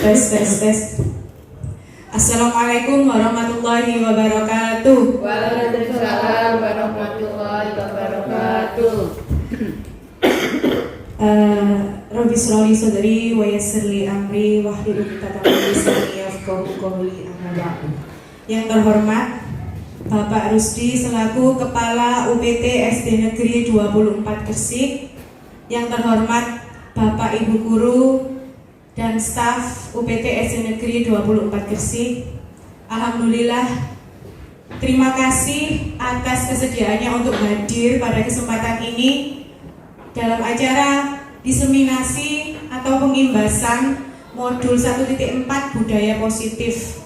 Tes. Assalamualaikum warahmatullahi wabarakatuh. Waalaikumsalam warahmatullahi wabarakatuh. Rabbi shrah li sadri wa yassir li amri wahlul 'uqdatam min lisani yafqahu qawli. Amma ba'du. Yang terhormat Bapak Rusdi selaku Kepala UPT SD Negeri 24 Gresik. Yang terhormat Bapak Ibu Guru dan staf UPT SD Negeri 24 Gresik. Alhamdulillah, terima kasih atas kesediaannya untuk hadir pada kesempatan ini dalam acara diseminasi atau pengimbasan modul 1.4 budaya positif.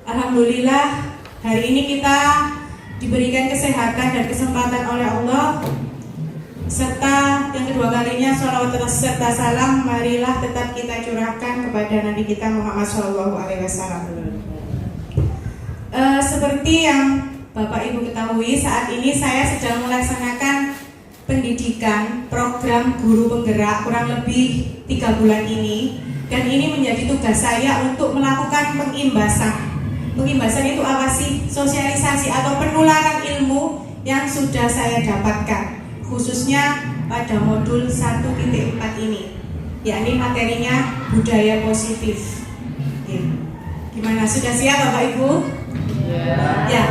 Alhamdulillah, hari ini kita diberikan kesehatan dan kesempatan oleh Allah, serta yang kedua kalinya sholawat serta salam marilah tetap kita curahkan kepada Nabi kita Muhammad SAW. Seperti yang Bapak Ibu ketahui, saat ini saya sedang melaksanakan pendidikan program guru penggerak kurang lebih 3 bulan ini, dan ini menjadi tugas saya untuk melakukan pengimbasan. Pengimbasan itu apa sih? Sosialisasi atau penularan ilmu yang sudah saya dapatkan, khususnya pada modul 1.4 ini, yakni materinya budaya positif. Gimana, sudah siap Bapak Ibu? Ya.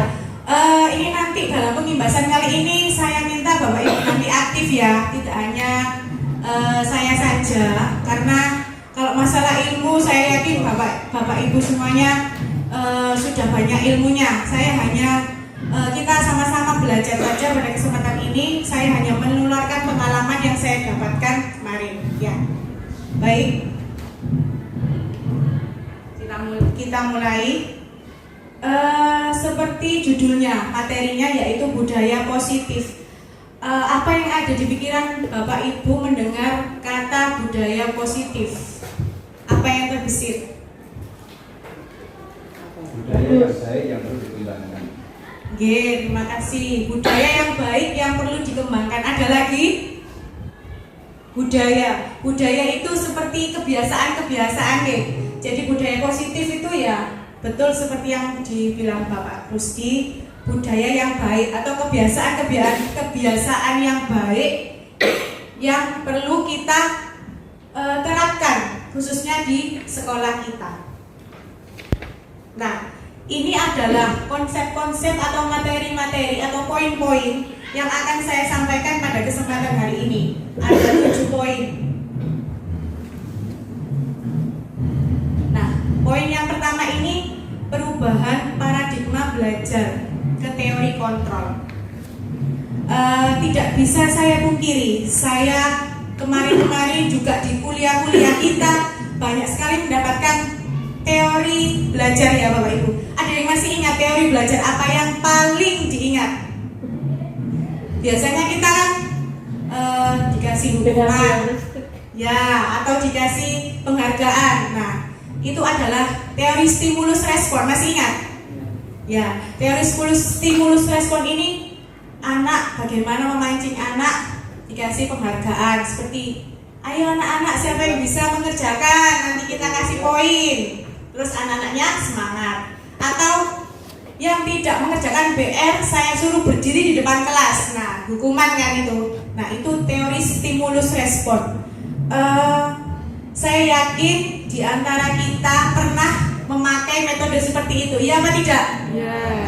Ini nanti dalam pengimbasan kali ini saya minta Bapak Ibu nanti aktif ya, tidak hanya saya saja, karena kalau masalah ilmu saya yakin Bapak Ibu semuanya sudah banyak ilmunya. Saya hanya kita sama-sama belajar saja pada kesempatan ini. Saya hanya menularkan pengalaman yang saya dapatkan kemarin. Ya, baik. Kita mulai. Seperti judulnya, materinya yaitu budaya positif. Apa yang ada di pikiran Bapak Ibu mendengar kata budaya positif? Apa yang terbesit? Budaya yang baik yang perlu dikembangkan. Oke, terima kasih. Budaya yang baik yang perlu dikembangkan. Ada lagi? Budaya itu seperti kebiasaan-kebiasaan deh. Jadi budaya positif itu ya betul seperti yang dibilang Bapak Rusdi, budaya yang baik atau kebiasaan yang baik yang perlu kita terapkan khususnya di sekolah kita. Nah, ini adalah konsep-konsep atau materi-materi atau poin-poin yang akan saya sampaikan pada kesempatan hari ini. Ada 7 poin. Nah, poin yang pertama ini perubahan paradigma belajar ke teori kontrol. Tidak bisa saya pungkiri, saya kemarin juga di kuliah-kuliah kita banyak sekali mendapatkan teori belajar ya Bapak Ibu. Ada yang masih ingat teori belajar apa yang paling diingat? Biasanya kita kan dikasih hukuman ya, atau dikasih penghargaan. Nah, itu adalah teori stimulus respon. Masih ingat? Ya, teori stimulus respon ini bagaimana memancing anak dikasih penghargaan seperti ayo anak-anak siapa yang bisa mengerjakan nanti kita kasih poin. Terus anak-anaknya semangat. Atau yang tidak mengerjakan BR saya suruh berdiri di depan kelas. Nah, hukuman kan itu. Nah, itu teori stimulus respon. Saya yakin di antara kita pernah memakai metode seperti itu, ya apa tidak?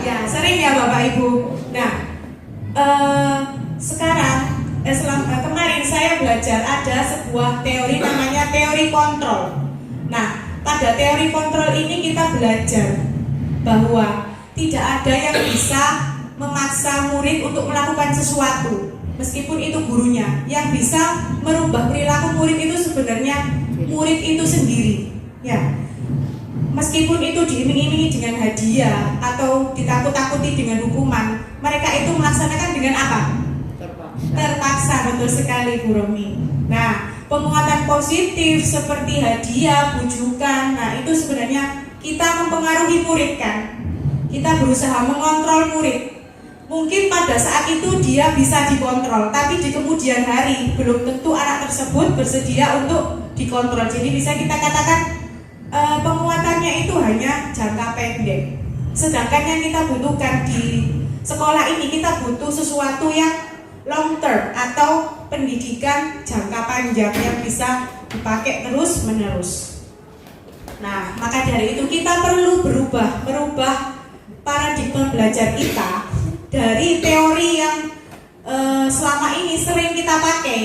Ya, sering ya Bapak Ibu. Nah, kemarin saya belajar ada sebuah teori namanya teori kontrol. Nah, pada teori kontrol ini kita belajar bahwa tidak ada yang bisa memaksa murid untuk melakukan sesuatu, meskipun itu gurunya. Yang bisa merubah perilaku murid itu sebenarnya murid itu sendiri, ya. Meskipun itu diiming-imingi dengan hadiah atau ditakut-takuti dengan hukuman, mereka itu melaksanakan dengan apa? Terpaksa, betul sekali Bu Romi. Nah, penguatan positif seperti hadiah, bujukan, nah itu sebenarnya kita mempengaruhi murid kan? Kita berusaha mengontrol murid. Mungkin pada saat itu dia bisa dikontrol, tapi di kemudian hari belum tentu anak tersebut bersedia untuk dikontrol. Jadi bisa kita katakan penguatannya itu hanya jangka pendek. Sedangkan yang kita butuhkan di sekolah ini, kita butuh sesuatu yang long term atau pendidikan jangka panjang yang bisa dipakai terus menerus. Nah, maka dari itu kita perlu merubah paradigma belajar kita dari teori yang selama ini sering kita pakai,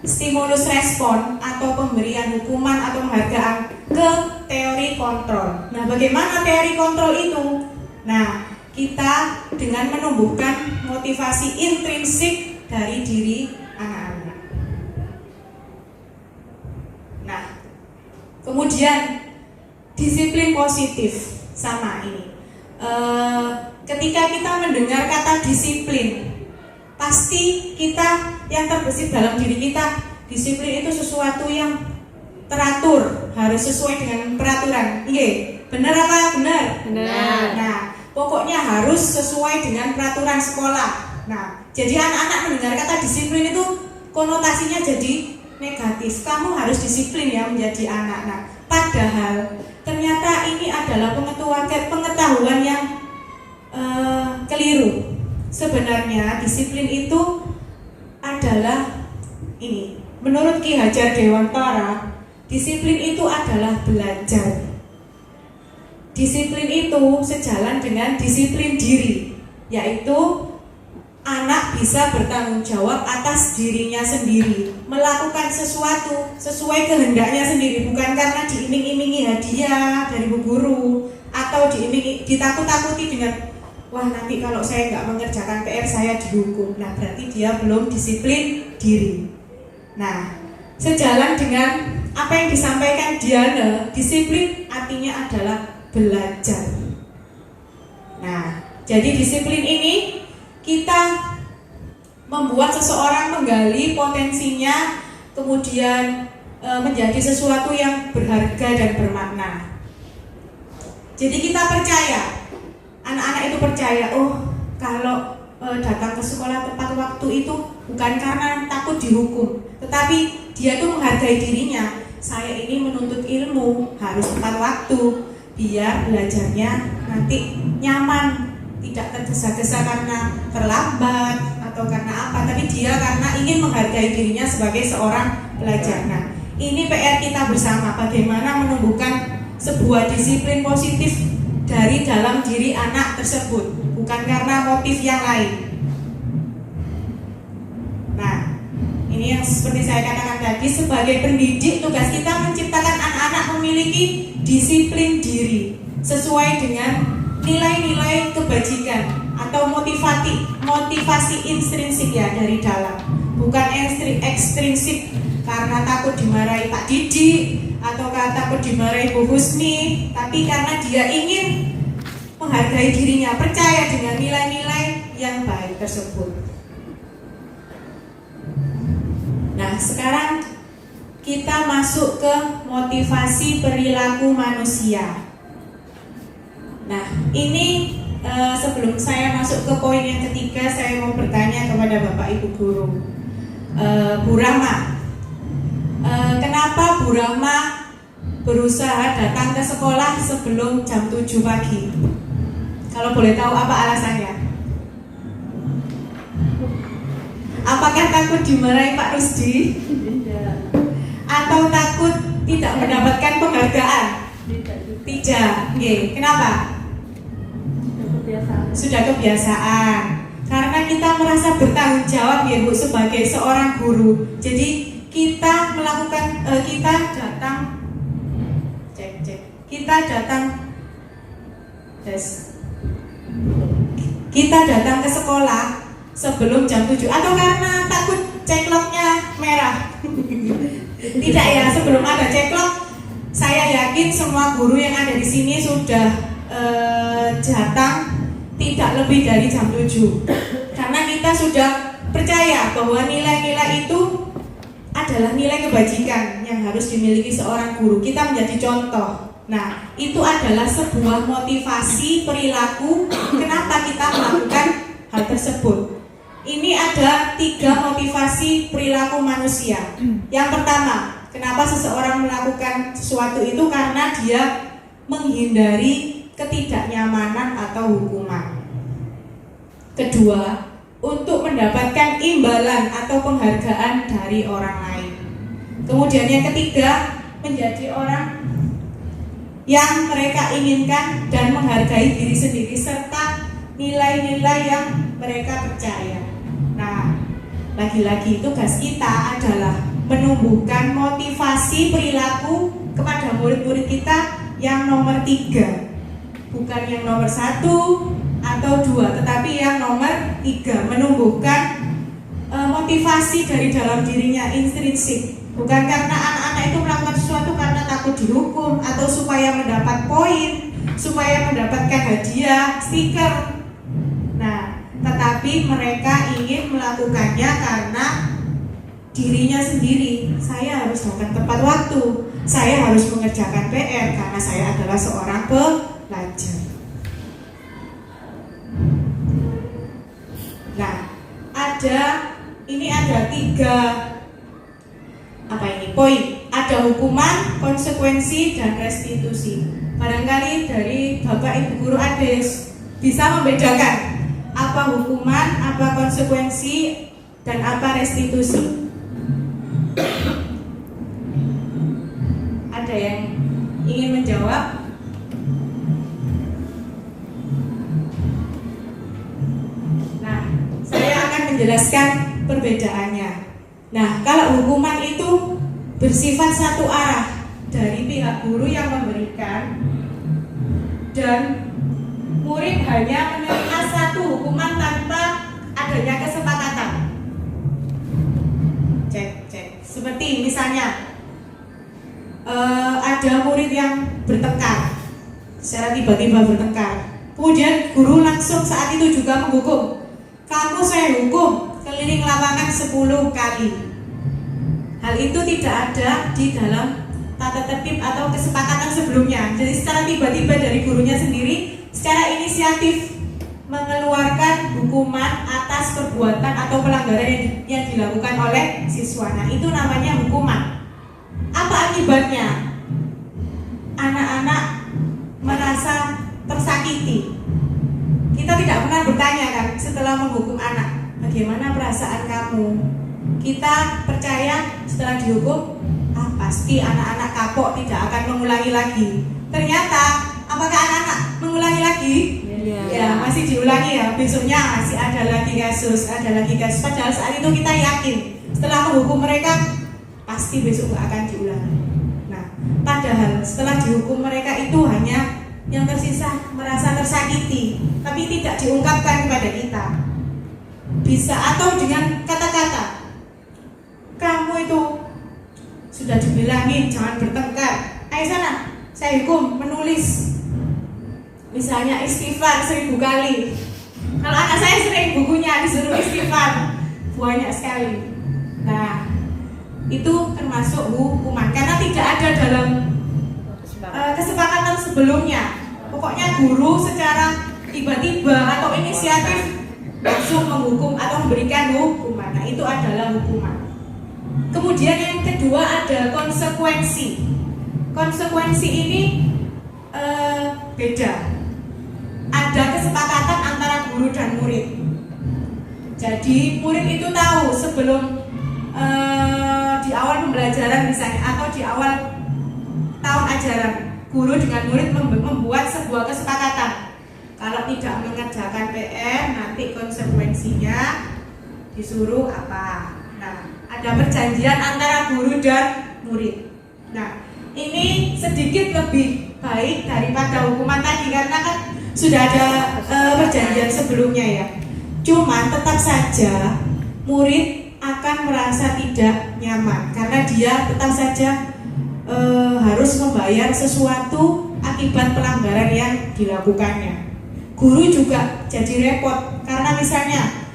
stimulus respon atau pemberian hukuman atau penghargaan, ke teori kontrol. Nah, bagaimana teori kontrol itu? Nah, kita dengan menumbuhkan motivasi intrinsik dari diri anak-anak. Nah, kemudian disiplin positif sama ini. Ketika kita mendengar kata disiplin, pasti kita yang terbesit dalam diri kita, disiplin itu sesuatu yang teratur, harus sesuai dengan peraturan. Iya, benar apa? Benar. Benar. Nah, pokoknya harus sesuai dengan peraturan sekolah. Nah, jadi anak-anak mendengar kata disiplin itu konotasinya jadi negatif. Kamu harus disiplin ya menjadi anak. Nah, padahal ternyata ini adalah pengetahuan yang keliru. Sebenarnya disiplin itu adalah ini. Menurut Ki Hajar Dewantara, disiplin itu adalah belajar. Disiplin itu sejalan dengan disiplin diri, yaitu anak bisa bertanggung jawab atas dirinya sendiri, melakukan sesuatu sesuai kehendaknya sendiri, bukan karena diiming-imingi hadiah dari bu guru atau ditakut-takuti dengan wah nanti kalau saya nggak mengerjakan PR saya dihukum. Nah, berarti dia belum disiplin diri. Nah, sejalan dengan apa yang disampaikan Diana, disiplin artinya adalah belajar. Nah, jadi disiplin ini kita membuat seseorang menggali potensinya, kemudian menjadi sesuatu yang berharga dan bermakna. Jadi kita percaya, anak-anak itu percaya, oh kalau datang ke sekolah tepat waktu itu bukan karena takut dihukum, tetapi dia tuh menghargai dirinya. Saya ini menuntut ilmu harus tepat waktu, biar belajarnya nanti nyaman, tidak tergesa-gesa karena terlambat atau karena apa, tapi dia karena ingin menghargai dirinya sebagai seorang pelajar. Nah, ini PR kita bersama, bagaimana menumbuhkan sebuah disiplin positif dari dalam diri anak tersebut, bukan karena motif yang lain. Nah, ini yang seperti saya katakan tadi, sebagai pendidik tugas kita menciptakan anak-anak memiliki disiplin diri sesuai dengan nilai-nilai kebajikan atau motivasi intrinsik ya dari dalam, bukan ekstrinsik karena takut dimarahi Pak Didi atau karena takut dimarahi Bu Husni, tapi karena dia ingin menghargai dirinya, percaya dengan nilai-nilai yang baik tersebut. Nah, sekarang kita masuk ke motivasi perilaku manusia. Nah, ini sebelum saya masuk ke poin yang ketiga, saya mau bertanya kepada Bapak Ibu Guru. Bu Rahma, kenapa Bu Rahma berusaha datang ke sekolah sebelum jam 7 pagi? Kalau boleh tahu apa alasannya? Apakah takut dimarahi Pak Rusdi? Atau takut tidak mendapatkan penghargaan? Tidak. Oke, kenapa? Sudah kebiasaan. Karena kita merasa bertanggung jawab ya Bu sebagai seorang guru. Jadi kita melakukan kita datang ke sekolah sebelum jam 7 atau karena takut cekloknya merah. Tidak ya, sebelum ada ceklok saya yakin semua guru yang ada di sini sudah datang tidak lebih dari jam 7. Karena kita sudah percaya bahwa nilai-nilai itu adalah nilai kebajikan yang harus dimiliki seorang guru. Kita menjadi contoh. Nah, itu adalah sebuah motivasi perilaku kenapa kita melakukan hal tersebut. Ini ada 3 motivasi perilaku manusia. Yang pertama, Kenapa seseorang melakukan sesuatu itu? Karena dia menghindari ketidaknyamanan atau hukuman. Kedua, untuk mendapatkan imbalan atau penghargaan dari orang lain. Kemudian yang ketiga, menjadi orang yang mereka inginkan dan menghargai diri sendiri serta nilai-nilai yang mereka percaya. Nah, lagi-lagi tugas kita adalah menumbuhkan motivasi perilaku kepada murid-murid kita yang nomor 3, bukan yang nomor 1 atau 2, tetapi yang nomor 3, menumbuhkan motivasi dari dalam dirinya, intrinsik. Bukan karena anak-anak itu melakukan sesuatu karena takut dihukum atau supaya mendapat poin, supaya mendapatkan hadiah, stiker. Nah, tetapi mereka ingin melakukannya karena dirinya sendiri. Saya harus datang tepat waktu, saya harus mengerjakan PR karena saya adalah seorang pelajar. Nah, ada 3 poin. Ada hukuman, konsekuensi, dan restitusi. Barangkali dari Bapak Ibu Guru Ades bisa membedakan apa hukuman, apa konsekuensi, dan apa restitusi. Ada yang ingin menjawab? Nah, saya akan menjelaskan perbedaannya. Nah, kalau hukuman itu bersifat satu arah dari pihak guru yang memberikan, dan murid hanya menerima satu hukuman tanpa adanya kesepakatan. Cek. Seperti misalnya ada murid yang bertengkar, secara tiba-tiba bertengkar. Kemudian guru langsung saat itu juga menghukum. Kamu saya hukum keliling lapangan 10 kali. Hal itu tidak ada di dalam tata tertib atau kesepakatan sebelumnya. Jadi secara tiba-tiba dari gurunya sendiri, secara inisiatif mengeluarkan hukuman atas perbuatan atau pelanggaran yang dilakukan oleh siswa. Nah, itu namanya hukuman. Apa akibatnya? Anak-anak merasa tersakiti. Kita tidak pernah bertanya kan setelah menghukum anak, bagaimana perasaan kamu? Kita percaya setelah dihukum, pasti anak-anak kapok, tidak akan mengulangi lagi. Ternyata, apakah anak-anak mengulangi lagi? Ya, masih diulangi ya. Besoknya masih ada lagi kasus. Padahal saat itu kita yakin setelah menghukum mereka, pasti besok gak akan diulangi. Nah, padahal setelah dihukum mereka itu hanya yang tersisa merasa tersakiti, tapi tidak diungkapkan kepada kita. Bisa atau dengan kata-kata, kamu itu sudah dibilangin jangan bertengkar, ayo sana, saya hukum menulis misalnya istighfar 1000 kali. Kalau anak saya sering bukunya disuruh istighfar banyak sekali. Nah, itu termasuk hukuman karena tidak ada dalam kesepakatan sebelumnya. Pokoknya guru secara tiba-tiba atau inisiatif langsung menghukum atau memberikan hukuman. Nah, itu adalah hukuman. Kemudian yang kedua ada konsekuensi. Konsekuensi ini beda. Ada kesepakatan antara guru dan murid. Jadi murid itu tahu sebelum di awal pembelajaran misalnya atau di awal tahun ajaran, guru dengan murid membuat sebuah kesepakatan. Kalau tidak mengerjakan PR, nanti konsekuensinya disuruh apa. Nah, ada perjanjian antara guru dan murid. Nah, ini sedikit lebih baik daripada hukuman tadi karena kan sudah ada perjanjian sebelumnya ya. Cuman tetap saja murid akan merasa tidak nyaman karena dia tetap saja harus membayar sesuatu akibat pelanggaran yang dilakukannya. Guru juga jadi repot karena misalnya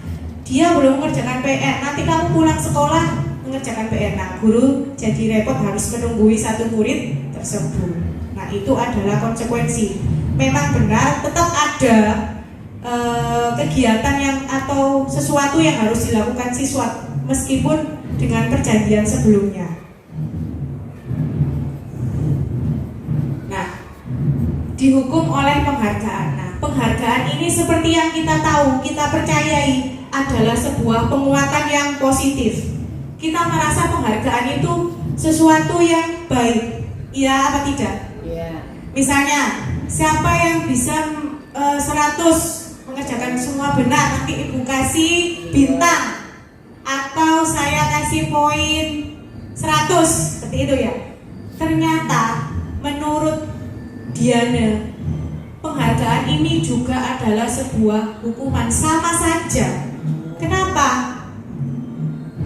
dia belum mengerjakan PR, nanti kamu pulang sekolah mengerjakan PR. Nah, guru jadi repot harus menunggui satu murid tersebut. Nah, itu adalah konsekuensi. Memang benar tetap ada kegiatan yang atau sesuatu yang harus dilakukan siswa meskipun dengan perjanjian sebelumnya. dihukum oleh penghargaan. Nah, penghargaan ini seperti yang kita tahu, kita percayai adalah sebuah penguatan yang positif. Kita merasa penghargaan itu sesuatu yang baik, iya apa tidak? Iya. Misalnya, siapa yang bisa 100 mengerjakan semua benar, nanti ibu kasih bintang, atau saya kasih poin 100, seperti itu ya. Ternyata menurut Diana, penghargaan ini juga adalah sebuah hukuman, sama saja. Kenapa?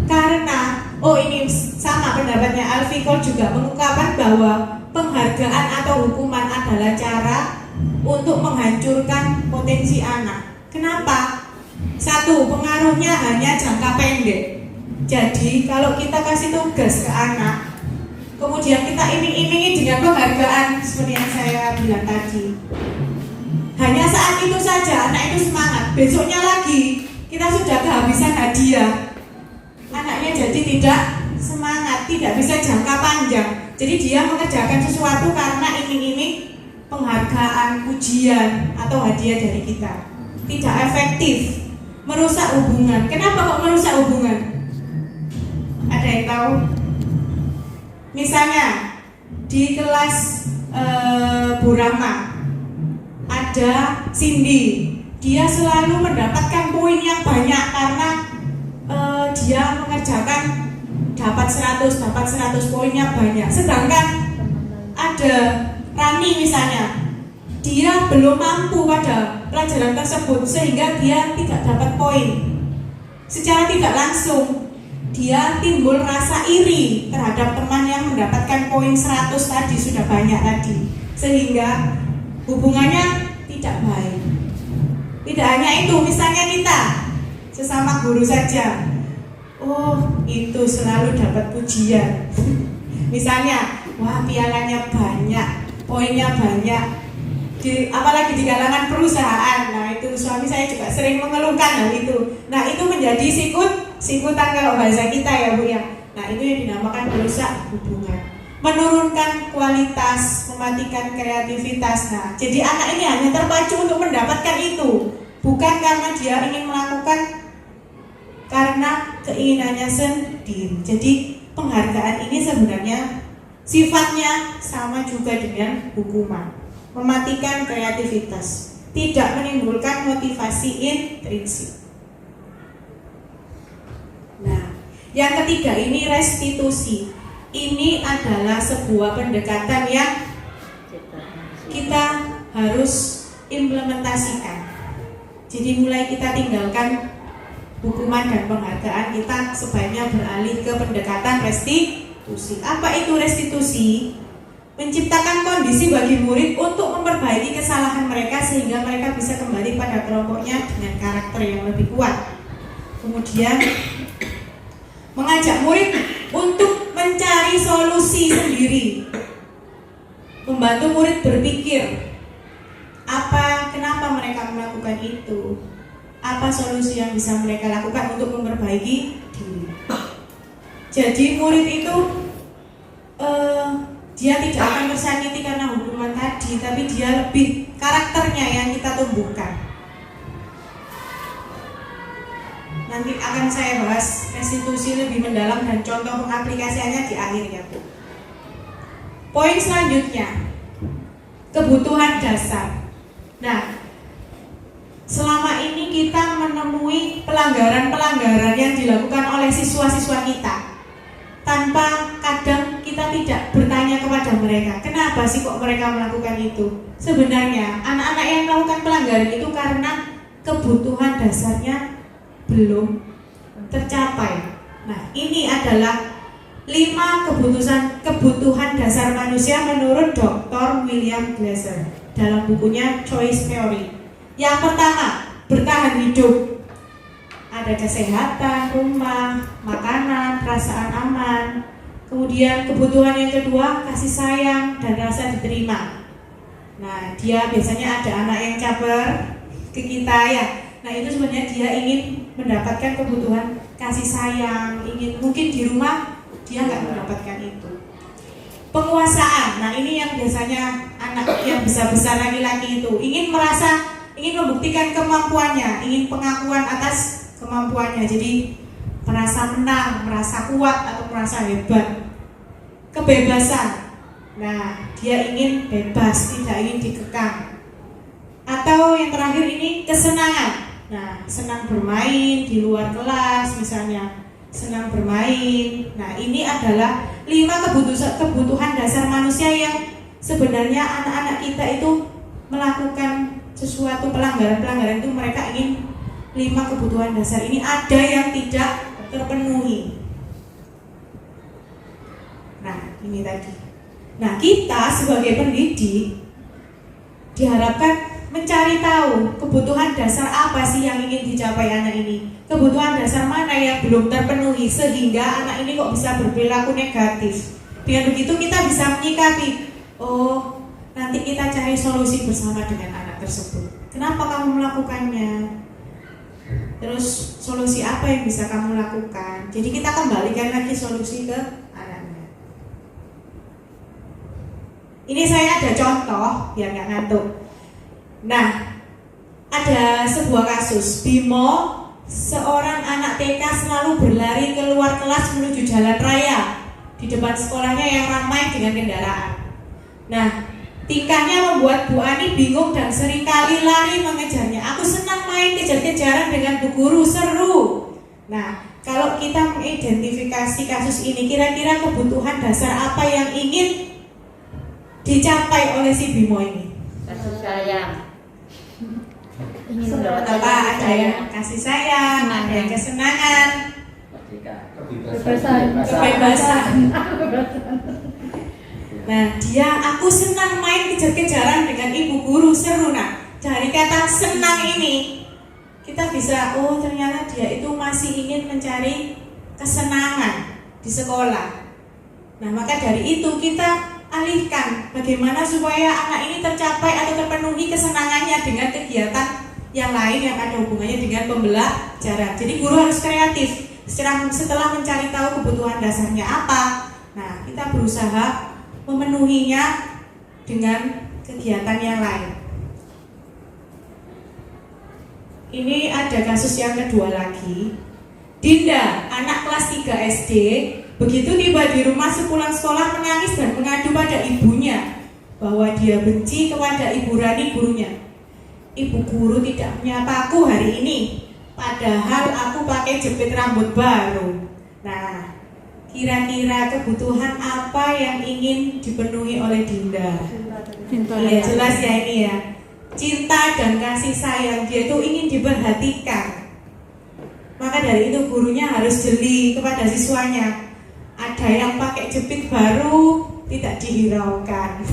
Karena ini sama pendapatnya Alfikol juga mengungkapkan bahwa penghargaan atau hukuman adalah cara untuk menghancurkan potensi anak. Kenapa? Satu, pengaruhnya hanya jangka pendek. Jadi kalau kita kasih tugas ke anak, kemudian kita iming-imingi dengan penghargaan seperti yang saya bilang tadi, hanya saat itu saja anak itu semangat. Besoknya lagi kita sudah kehabisan hadiah, anaknya jadi tidak semangat, tidak bisa jangka panjang. Jadi dia mengerjakan sesuatu karena iming-iming penghargaan, pujian, atau hadiah dari kita. Tidak efektif, merusak hubungan. Kenapa kok merusak hubungan? Ada yang tahu? Misalnya di kelas Bu Rama ada Cindy, dia selalu mendapatkan poin yang banyak karena dia mengerjakan dapat 100 poinnya banyak. Sedangkan ada Rani misalnya, dia belum mampu pada pelajaran tersebut sehingga dia tidak dapat poin. Secara tidak langsung dia timbul rasa iri terhadap teman yang mendapatkan poin 100 tadi, sudah banyak tadi, sehingga hubungannya tidak baik. Tidak hanya itu, misalnya kita sesama guru saja, itu selalu dapat pujian. Misalnya, wah pialanya banyak, poinnya banyak, apalagi di kalangan perusahaan. Nah itu suami saya juga sering mengeluhkan hal itu. Nah itu menjadi sikutan kalau bahasa kita ya Bu ya. Nah itu yang dinamakan merusak hubungan, menurunkan kualitas, mematikan kreativitas. Nah jadi anak ini hanya terpacu untuk mendapatkan itu, bukan karena dia ingin melakukan karena keinginannya sendiri. Jadi penghargaan ini sebenarnya sifatnya sama juga dengan hukuman, mematikan kreativitas, tidak menimbulkan motivasi intrinsik. Nah, yang ketiga ini restitusi. Ini adalah sebuah pendekatan yang kita harus implementasikan. Jadi mulai kita tinggalkan hukuman dan penghargaan, kita sebaiknya beralih ke pendekatan restitusi. Apa itu restitusi? Menciptakan kondisi bagi murid untuk memperbaiki kesalahan mereka sehingga mereka bisa kembali pada kelompoknya dengan karakter yang lebih kuat. Kemudian mengajak murid untuk mencari solusi sendiri, membantu murid berpikir kenapa mereka melakukan itu, apa solusi yang bisa mereka lakukan untuk memperbaiki diri. Jadi murid itu dia tidak akan tersakiti karena hukuman tadi, tapi dia lebih karakternya yang kita tumbuhkan. Nanti akan saya bahas restitusi lebih mendalam dan contoh pengaplikasiannya di akhir ya Bu. Poin selanjutnya, kebutuhan dasar. Nah, selama ini kita menemui pelanggaran-pelanggaran yang dilakukan oleh siswa-siswa kita, tanpa kadang kita tidak bertanya kepada mereka, kenapa sih kok mereka melakukan itu? Sebenarnya anak-anak yang melakukan pelanggaran itu karena kebutuhan dasarnya belum tercapai. Nah, ini adalah 5 kebutuhan dasar manusia menurut Dr. William Glasser dalam bukunya Choice Theory. Yang pertama, bertahan hidup. Ada kesehatan, rumah, makanan, perasaan aman. Kemudian kebutuhan yang kedua, kasih sayang dan rasa diterima. Nah, dia biasanya ada anak yang caper ke kita ya. Nah, itu sebenarnya dia ingin mendapatkan kebutuhan kasih sayang, mungkin di rumah dia nggak mendapatkan itu. penguasaan. Nah, ini yang biasanya anak yang besar-besar laki-laki itu ingin membuktikan kemampuannya, ingin pengakuan atas kemampuannya. Jadi merasa menang, merasa kuat atau merasa hebat. Kebebasan. Nah, dia ingin bebas, tidak ingin dikekang. Atau yang terakhir ini kesenangan. Nah, senang bermain di luar kelas misalnya, senang bermain. Nah, ini adalah 5 kebutuhan dasar manusia yang sebenarnya anak-anak kita itu melakukan sesuatu pelanggaran itu mereka ingin 5 kebutuhan dasar ini ada yang tidak terpenuhi. Nah, ini tadi. Nah, kita sebagai pendidik diharapkan mencari tahu kebutuhan dasar apa sih yang ingin dicapai anak ini. Kebutuhan dasar mana yang belum terpenuhi sehingga anak ini kok bisa berperilaku negatif. Dengan begitu kita bisa menyikapi, oh, nanti kita cari solusi bersama dengan anak tersebut. Kenapa kamu melakukannya? Terus solusi apa yang bisa kamu lakukan? Jadi kita kembalikan lagi solusi ke anaknya. Ini saya ada contoh biar nggak ngantuk. Nah, ada sebuah kasus Bimo, seorang anak TK selalu berlari keluar kelas menuju jalan raya di depan sekolahnya yang ramai dengan kendaraan. Nah, tingkahnya membuat Bu Ani bingung dan seringkali lari mengejarnya. Aku senang main kejar-kejaran dengan Bu Guru, seru. Nah, kalau kita mengidentifikasi kasus ini, kira-kira kebutuhan dasar apa yang ingin dicapai oleh si Bimo ini? Kasih sayang. Ingin Apa? Ada yang kasih sayang, ada yang kesenangan, kebebasan. Nah, dia aku senang main kejar-kejaran dengan ibu guru, seru. Nah, dari kata senang ini kita bisa, oh ternyata dia itu masih ingin mencari kesenangan di sekolah. Nah, maka dari itu kita alihkan bagaimana supaya anak ini tercapai atau terpenuhi kesenangannya dengan kegiatan yang lain yang ada hubungannya dengan pembelajaran. Jadi guru harus kreatif. Setelah mencari tahu kebutuhan dasarnya apa, nah kita berusaha memenuhinya dengan kegiatan yang lain. Ini ada kasus yang kedua lagi. Dinda, anak kelas 3 SD, begitu tiba di rumah sepulang sekolah menangis dan mengadu pada ibunya bahwa dia benci kepada Ibu Rani, gurunya. Ibu guru tidak menyapaku hari ini, padahal aku pakai jepit rambut baru. Nah, kira-kira kebutuhan apa yang ingin dipenuhi oleh Dinda? Ya jelas ya ini ya, cinta dan kasih sayang. Dia itu ingin diperhatikan. Maka dari itu gurunya harus jeli kepada siswanya. Ada yang pakai jepit baru tidak dihiraukan.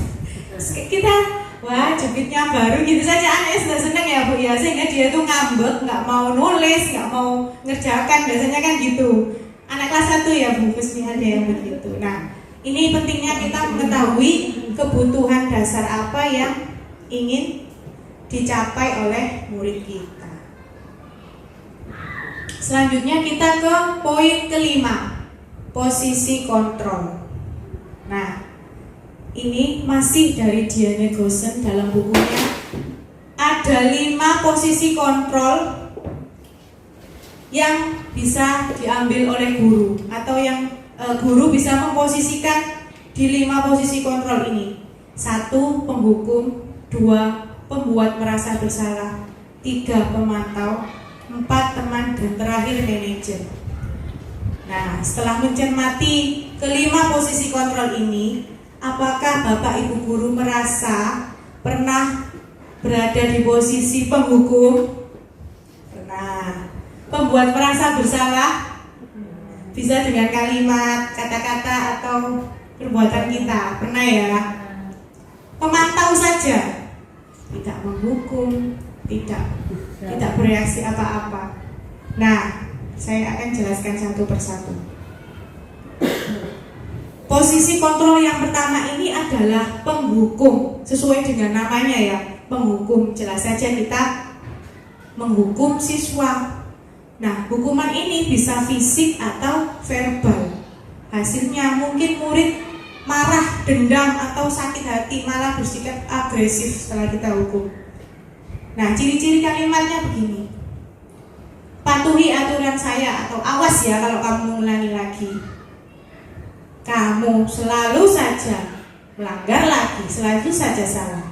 Kita, wah jepitnya baru gitu saja, aneh sudah seneng ya Bu ya, sehingga dia tuh ngambek, nggak mau nulis, nggak mau ngerjakan, biasanya kan gitu. Anak kelas 1 ya Bu, pasti ada yang begitu. Nah, ini pentingnya kita mengetahui kebutuhan dasar apa yang ingin dicapai oleh murid kita. Selanjutnya kita ke poin kelima, posisi kontrol. Nah, ini masih dari Diane Gosen dalam bukunya. Ada 5 posisi kontrol yang bisa diambil oleh guru, atau yang guru bisa memposisikan di 5 posisi kontrol ini. 1. Penghukum. 2. Pembuat merasa bersalah. 3. Pemantau. 4. Teman. Dan terakhir manajer. Nah, setelah mencermati kelima posisi kontrol ini, apakah Bapak Ibu guru merasa pernah berada di posisi penghukum? Pernah. Pembuat merasa bersalah? Bisa dengan kalimat, kata-kata, atau perbuatan kita. Pernah ya? Pemantau saja, tidak menghukum, tidak bereaksi apa-apa. Nah, saya akan jelaskan satu persatu. Posisi kontrol yang pertama ini adalah penghukum. Sesuai dengan namanya ya, penghukum. Jelas saja kita menghukum siswa. Nah, hukuman ini bisa fisik atau verbal. Hasilnya mungkin murid marah, dendam, atau sakit hati, malah bersikap agresif setelah kita hukum. Nah, ciri-ciri kalimatnya begini. Patuhi aturan saya, atau awas ya kalau kamu mengulangi lagi. Kamu selalu saja melanggar lagi, selalu saja salah.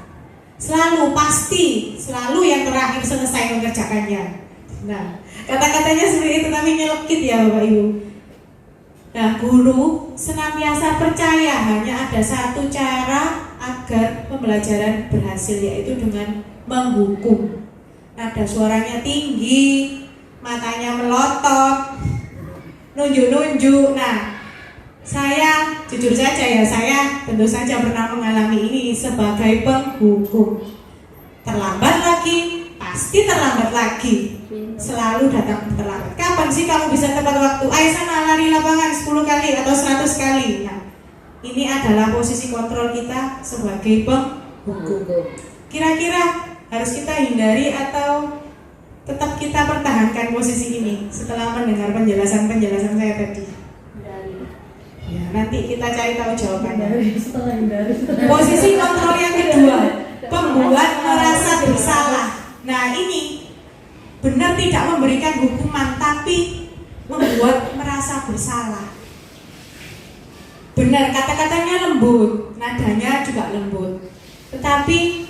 Selalu, pasti, selalu yang terakhir selesai mengerjakannya. Nah, kata-katanya seperti itu, tapi nyelekit ya Bapak Ibu. Nah, guru senantiasa percaya hanya ada satu cara agar pembelajaran berhasil, yaitu dengan menghukum. Nada suaranya tinggi, matanya melotot, nunjuk-nunjuk. Nah, saya jujur saja ya, saya tentu saja pernah mengalami ini sebagai penghukum. Terlambat lagi, pasti terlambat lagi. Selalu datang terlambat. Kapan sih kamu bisa tepat waktu? Ayo sana lari lapangan 10 kali atau 100 kali. Nah, ini adalah posisi kontrol kita sebagai penghukum. Kira-kira harus kita hindari atau tetap kita pertahankan posisi ini setelah mendengar penjelasan-penjelasan saya tadi? Ya, nanti kita cari tahu jawabannya. Posisi kontrol yang kedua, pembuat merasa bersalah. Nah, ini benar tidak memberikan hukuman, tapi membuat merasa bersalah. Benar, kata-katanya lembut, nadanya juga lembut, tetapi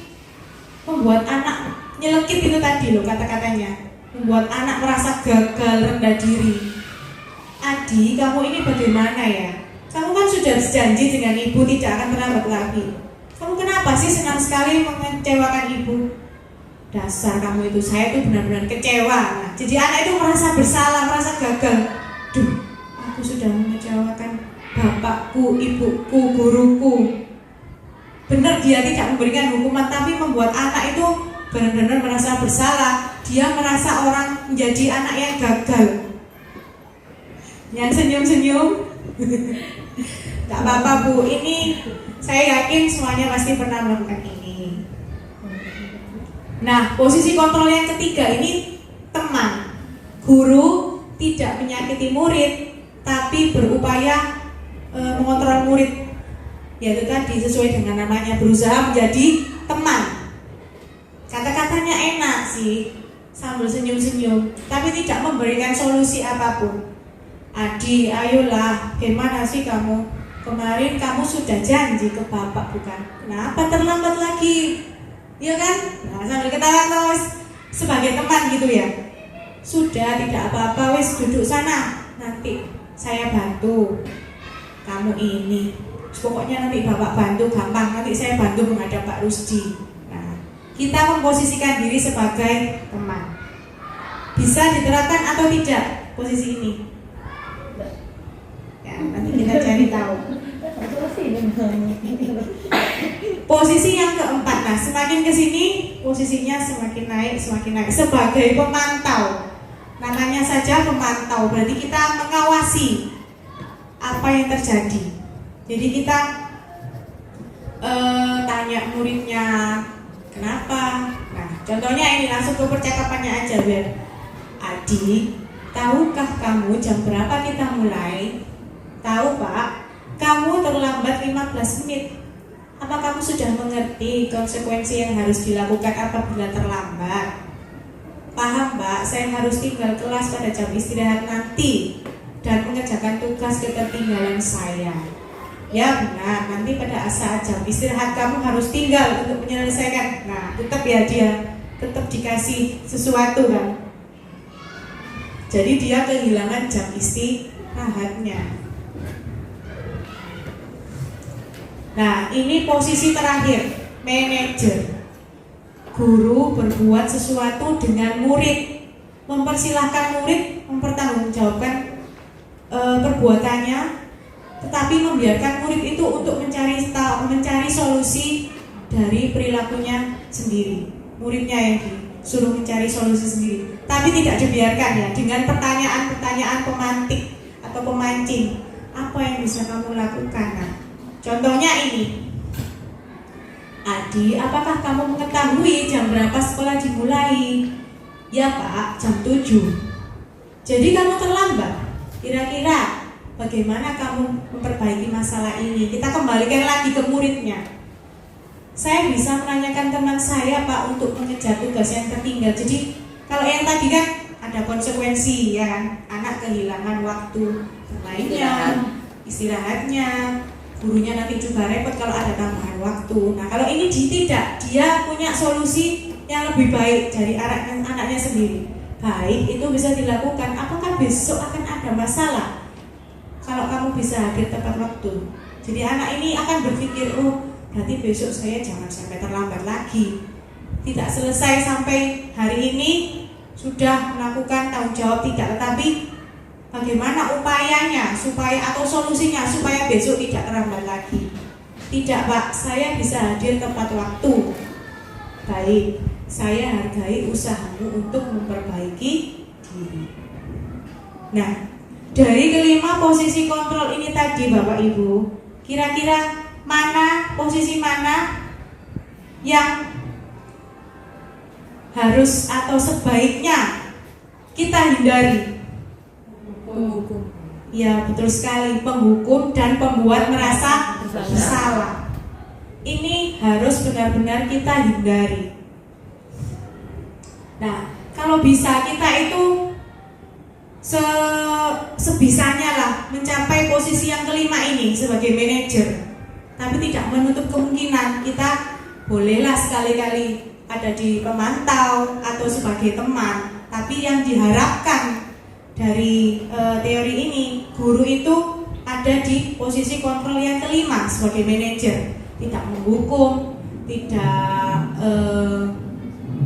membuat anak nyelekit itu tadi loh kata-katanya, membuat anak merasa gagal, rendah diri. Adi, kamu ini bagaimana ya? Kamu kan sudah berjanji dengan ibu tidak akan terlambat lagi. Kamu kenapa sih senang sekali mengecewakan ibu? Dasar kamu itu, saya itu benar-benar kecewa. Nah, jadi anak itu merasa bersalah, merasa gagal. Duh, aku sudah mengecewakan bapakku, ibuku, guruku. Benar dia tidak memberikan hukuman, tapi membuat anak itu benar-benar merasa bersalah. Dia merasa orang menjadi anak yang gagal. Yang senyum-senyum. Gak apa-apa Bu, ini saya yakin semuanya pasti pernah melakukan ini. Nah, posisi kontrol yang ketiga ini teman. Guru tidak menyakiti murid, tapi berupaya mengontrol murid. Yaitu tadi sesuai dengan namanya, berusaha menjadi teman. Kata-katanya enak sih, sambil senyum-senyum, tapi tidak memberikan solusi apapun. Adi, ayolah, gimana sih kamu? Kemarin kamu sudah janji ke bapak bukan? Kenapa terlambat lagi? Iya kan? Nah, sambil ketawa terus sebagai teman gitu ya. Sudah, tidak apa-apa, wes duduk sana. Nanti saya bantu. Kamu ini, pokoknya nanti bapak bantu gampang. Nanti saya bantu menghadap Pak Rusdi. Nah, kita memposisikan diri sebagai teman. Bisa diterapkan atau tidak posisi ini? Ya, nanti kita cari tahu. Posisi yang keempat, nah semakin kesini posisinya semakin naik sebagai pemantau. Namanya saja pemantau, berarti kita mengawasi apa yang terjadi. Jadi kita tanya muridnya kenapa. Nah contohnya ini langsung ke percakapannya aja biar. Adi, tahukah kamu jam berapa kita mulai? Tahu Pak, kamu terlambat 15 menit. Apa kamu sudah mengerti konsekuensi yang harus dilakukan apabila terlambat? Paham Mbak, saya harus tinggal kelas pada jam istirahat nanti dan mengerjakan tugas ketertinggalan saya. Ya benar, nanti pada saat jam istirahat kamu harus tinggal untuk menyelesaikan. Nah tetap ya dia tetap dikasih sesuatu kan. Jadi dia kehilangan jam istirahatnya. Nah ini posisi terakhir, manajer. Guru berbuat sesuatu dengan murid, mempersilahkan murid mempertanggungjawabkan perbuatannya, tetapi membiarkan murid itu untuk mencari solusi dari perilakunya sendiri. Muridnya yang disuruh mencari solusi sendiri, tapi tidak dibiarkan ya dengan pertanyaan-pertanyaan pemantik atau pemancing. Apa yang bisa kamu lakukan? Nah, contohnya ini. Adi, apakah kamu mengetahui jam berapa sekolah dimulai? Ya Pak, jam 7. Jadi kamu terlambat. Kira-kira bagaimana kamu memperbaiki masalah ini? Kita kembalikan lagi ke muridnya. Saya bisa menanyakan teman saya, Pak, untuk mengejar tugas yang tertinggal. Jadi kalau yang tadi kan ada konsekuensi, ya kan? Anak kehilangan waktu bermainnya, istirahatnya, gurunya nanti juga repot kalau ada tambahan waktu. Nah kalau ini tidak, dia punya solusi yang lebih baik dari anaknya sendiri. Baik, itu bisa dilakukan. Apakah besok akan ada masalah kalau kamu bisa hadir tepat waktu? Jadi anak ini akan berpikir, oh berarti besok saya jangan sampai terlambat lagi. Tidak selesai sampai hari ini sudah melakukan tanggung jawab tidak, tetapi bagaimana upayanya supaya atau solusinya supaya besok tidak terlambat lagi. Tidak, Pak, saya bisa hadir tepat waktu. Baik, saya hargai usahamu untuk memperbaiki diri. Nah, dari kelima posisi kontrol ini tadi Bapak Ibu, kira-kira posisi mana yang harus atau sebaiknya kita hindari? Penghukum. Ya, betul sekali, penghukum dan pembuat merasa bersalah. Ini harus benar-benar kita hindari. Nah, kalau bisa kita itu sebisanya lah mencapai posisi yang kelima ini sebagai manajer. Tapi tidak menutup kemungkinan kita bolehlah sekali-kali ada di pemantau atau sebagai teman. Tapi yang diharapkan dari teori ini, guru itu ada di posisi kontrol yang kelima sebagai manajer. Tidak menghukum, tidak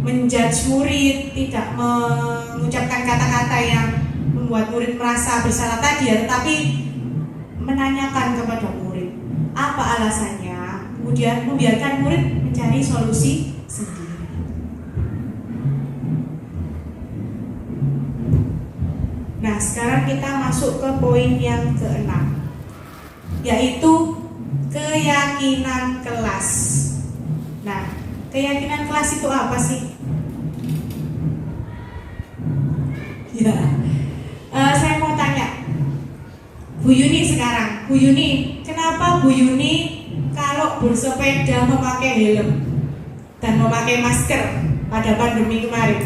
menjudge murid, tidak mengucapkan kata-kata yang membuat murid merasa bersalah tadi, tetapi menanyakan kepada murid apa alasannya, kemudian membiarkan murid mencari solusi sendiri. Nah, sekarang kita masuk ke poin yang keenam, yaitu keyakinan kelas. Nah, keyakinan kelas itu apa sih? Ya, saya mau tanya Bu Yuni sekarang. Bu Yuni, kenapa Bu Yuni kalau bersepeda memakai helm dan memakai masker pada pandemi kemarin?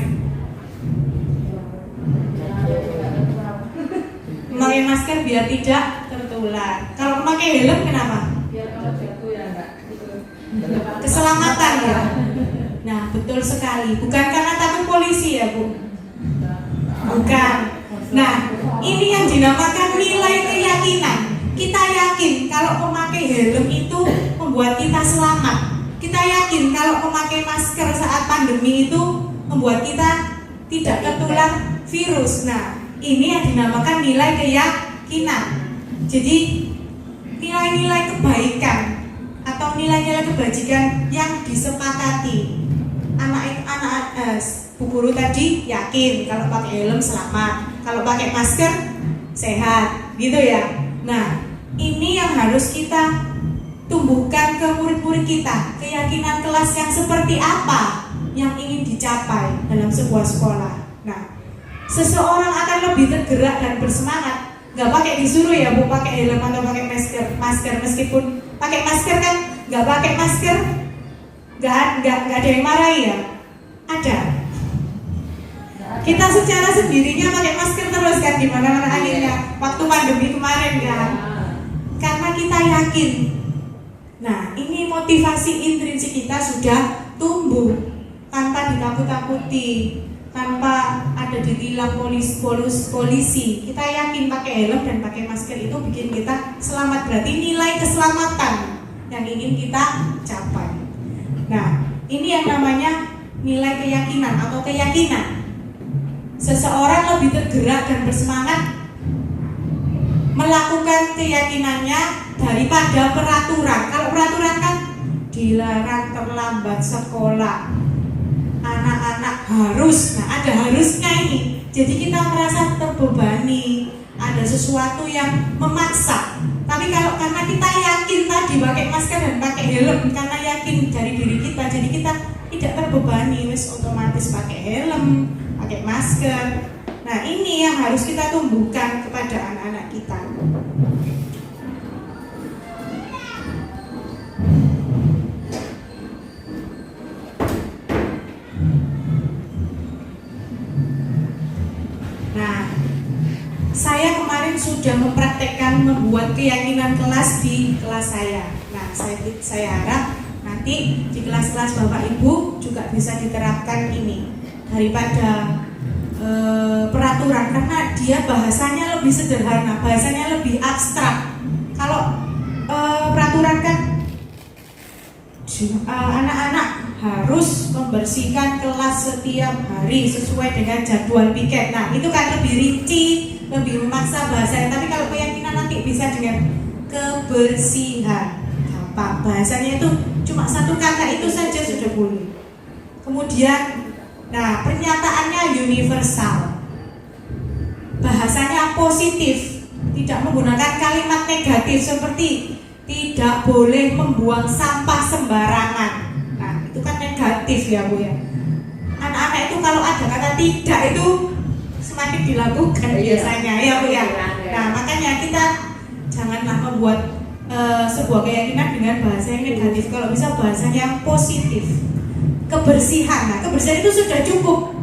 Memakai masker biar tidak tertular. Kalau memakai helm kenapa? Biar kalau jatuh ya enggak Keselamatan ya. Nah, betul sekali. Bukan karena takut polisi ya, Bu? Bukan. Nah, ini yang dinamakan nilai keyakinan. Kita yakin kalau memakai helm itu membuat kita selamat. Kita yakin kalau memakai masker saat pandemi itu membuat kita tidak tertular virus. Nah, ini yang dinamakan nilai keyakinan. Jadi nilai-nilai kebaikan atau nilai-nilai kebajikan yang disepakati. Anak Bu Guru tadi yakin kalau pakai helm selamat, kalau pakai masker sehat, gitu ya. Nah, ini yang harus kita tumbuhkan ke murid-murid kita. Keyakinan kelas yang seperti apa yang ingin dicapai dalam sebuah sekolah. Nah, seseorang akan lebih tergerak dan bersemangat. Gak pakai disuruh ya Bu pakai helm atau pakai masker, meskipun pakai masker kan, gak pakai masker gak ada yang marahi ya. Ada. Kita secara sendirinya pakai masker terus kan di mana-mana akhirnya waktu pandemi kemarin kan. Karena kita yakin. Nah, ini motivasi intrinsik kita sudah tumbuh tanpa ditakut-takuti, tanpa ada ditilang polisi. Kita yakin pakai helm dan pakai masker itu bikin kita selamat. Berarti nilai keselamatan yang ingin kita capai. Nah, ini yang namanya nilai keyakinan atau keyakinan. Seseorang lebih tergerak dan bersemangat melakukan keyakinannya daripada peraturan. Kalau peraturan kan dilarang terlambat sekolah, anak-anak harus. Nah, ada harusnya ini. Jadi kita merasa terbebani, ada sesuatu yang memaksa. Tapi kalau karena kita yakin tadi pakai masker dan pakai helm, karena yakin dari diri kita, jadi kita tidak terbebani, wis otomatis pakai helm, pakai masker. Nah, ini yang harus kita tumbuhkan kepada anak-anak kita. Nah, saya kemarin sudah mempraktekkan membuat keyakinan kelas di kelas saya. Nah, saya harap nanti di kelas-kelas Bapak Ibu juga bisa diterapkan ini daripada peraturan, karena dia bahasanya lebih sederhana, bahasanya lebih abstrak. Kalau peraturan kan anak-anak harus membersihkan kelas setiap hari sesuai dengan jadwal piket. Nah, itu kan lebih rinci, lebih memaksa bahasanya. Tapi kalau keyakinan nanti bisa dengan kebersihan, gampang. Bahasanya itu cuma satu kata itu saja sudah boleh. Kemudian, nah, pernyataannya universal, bahasanya positif, tidak menggunakan kalimat negatif seperti tidak boleh membuang sampah sembarangan. Nah, itu kan negatif ya Bu ya. Anak-anak itu kalau ada kata tidak itu semakin dilakukan biasanya ya Bu ya. Nah, makanya kita janganlah membuat sebuah keyakinan dengan bahasa yang negatif. Kalau bisa bahasa yang positif. Kebersihan, nah kebersihan itu sudah cukup.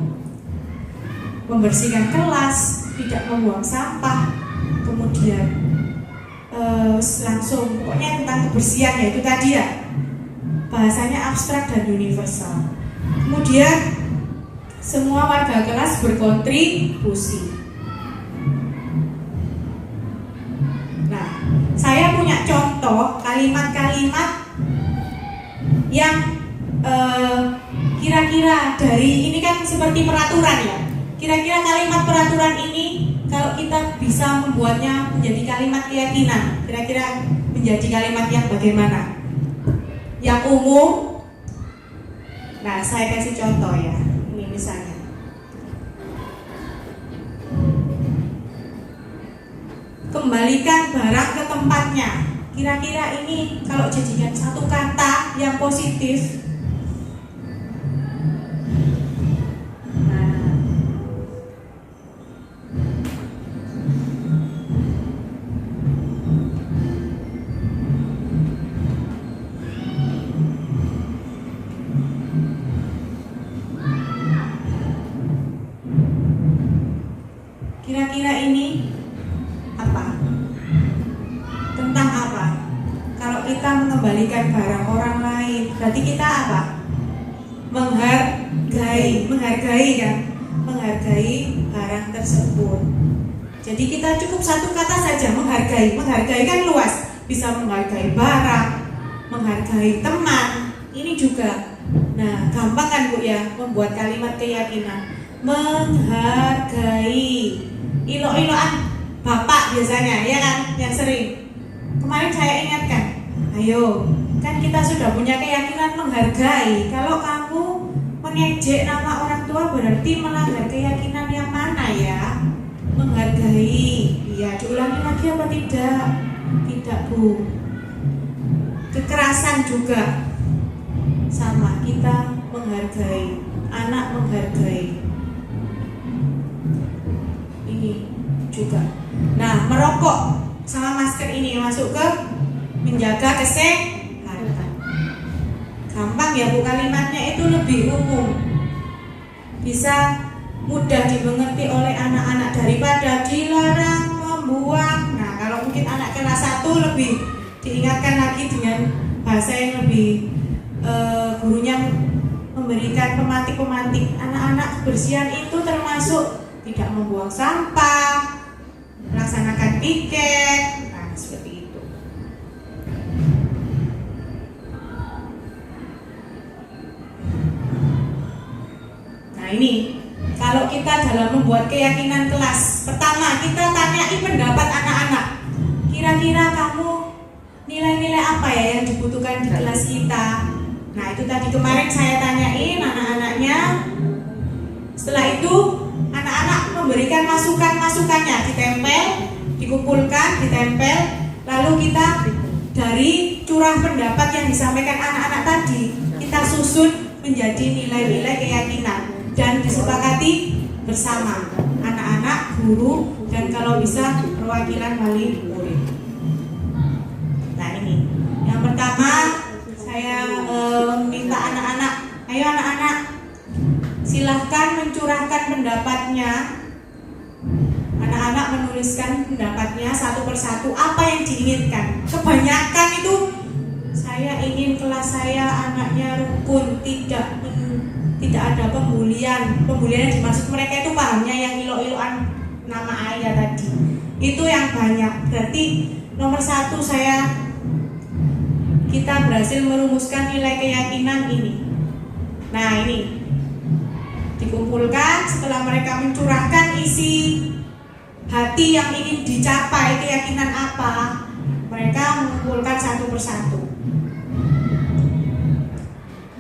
Membersihkan kelas, tidak membuang sampah, kemudian langsung pokoknya tentang kebersihan ya itu tadi ya. Bahasanya abstrak dan universal. Kemudian semua warga kelas berkontribusi. Nah, saya punya contoh kalimat-kalimat yang kira-kira dari ini kan seperti peraturan ya. Kira-kira kalimat peraturan ini kalau kita bisa membuatnya menjadi kalimat keyakinan, kira-kira menjadi kalimat yang bagaimana? Yang umum. Nah, saya kasih contoh ya. Ini misalnya. Kembalikan barang ke tempatnya. Kira-kira ini kalau jadikan satu kata yang positif. Kira-kira ini apa? Tentang apa? Kalau kita mengembalikan barang orang lain, berarti kita apa? Menghargai kan? Menghargai barang tersebut. Jadi kita cukup satu kata saja, menghargai. Menghargai kan luas, bisa menghargai barang, menghargai teman. Ini juga. Nah, gampang kan Bu ya membuat kalimat keyakinan. Menghargai. Ilo-iloan bapak biasanya ya kan yang sering. Kemarin saya ingatkan, ayo kan kita sudah punya keyakinan menghargai. Kalau kamu mengejek nama orang tua berarti melanggar keyakinan yang mana ya? Menghargai. Iya, diulangi lagi apa tidak? Tidak Bu. Kekerasan juga sama, kita menghargai, anak menghargai. Ini juga. Nah, merokok sama masker ini masuk ke menjaga kesehatan. Gampang ya Bu, kalimatnya itu lebih umum, bisa mudah dimengerti oleh anak-anak daripada dilarang membuang. Nah, kalau mungkin anak kelas 1 lebih diingatkan lagi dengan bahasa yang lebih gurunya memberikan pemantik-pemantik. Anak-anak kebersihan itu termasuk tidak membuang sampah, melaksanakan piket, nah seperti itu. Nah ini, kalau kita dalam membuat keyakinan kelas, pertama kita tanyai pendapat anak-anak. Kira-kira kamu nilai-nilai apa ya yang dibutuhkan di kelas kita? Nah itu tadi kemarin saya tanyain anak-anaknya. Setelah itu anak-anak memberikan masukan-masukannya, ditempel, dikumpulkan, ditempel, lalu kita dari curah pendapat yang disampaikan anak-anak tadi kita susun menjadi nilai-nilai keyakinan dan disepakati bersama anak-anak, guru, dan kalau bisa perwakilan wali murid. Nah ini, yang pertama saya minta anak-anak, ayo anak-anak, silahkan mencurahkan pendapatnya. Anak-anak menuliskan pendapatnya satu persatu apa yang diinginkan. Kebanyakan itu saya ingin kelas saya anaknya rukun, tidak ada pembulian. Pembulian yang dimaksud mereka itu pahamnya yang ilo-iloan nama ayah tadi. Itu yang banyak. Berarti nomor satu kita berhasil merumuskan nilai keyakinan ini. Nah ini dikumpulkan setelah mereka mencurahkan isi hati yang ingin dicapai, keyakinan apa, mereka mengumpulkan satu persatu.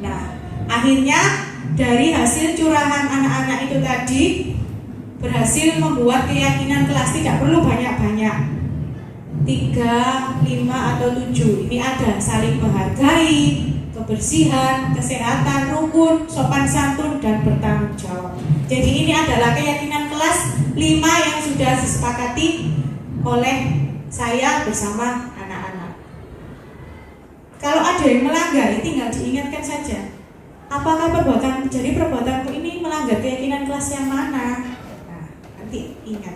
Nah, akhirnya dari hasil curahan anak-anak itu tadi berhasil membuat keyakinan kelas. Tidak perlu banyak-banyak, 3, 5, atau 7. Ini ada saling menghargai, kebersihan, kesehatan, rukun, sopan santun, dan bertanggung jawab. Jadi ini adalah keyakinan kelas 5 yang sudah disepakati oleh saya bersama anak-anak. Kalau ada yang melanggar, tinggal diingatkan saja. Apakah perbuatanku ini melanggar keyakinan kelas yang mana? Nah, nanti ingat.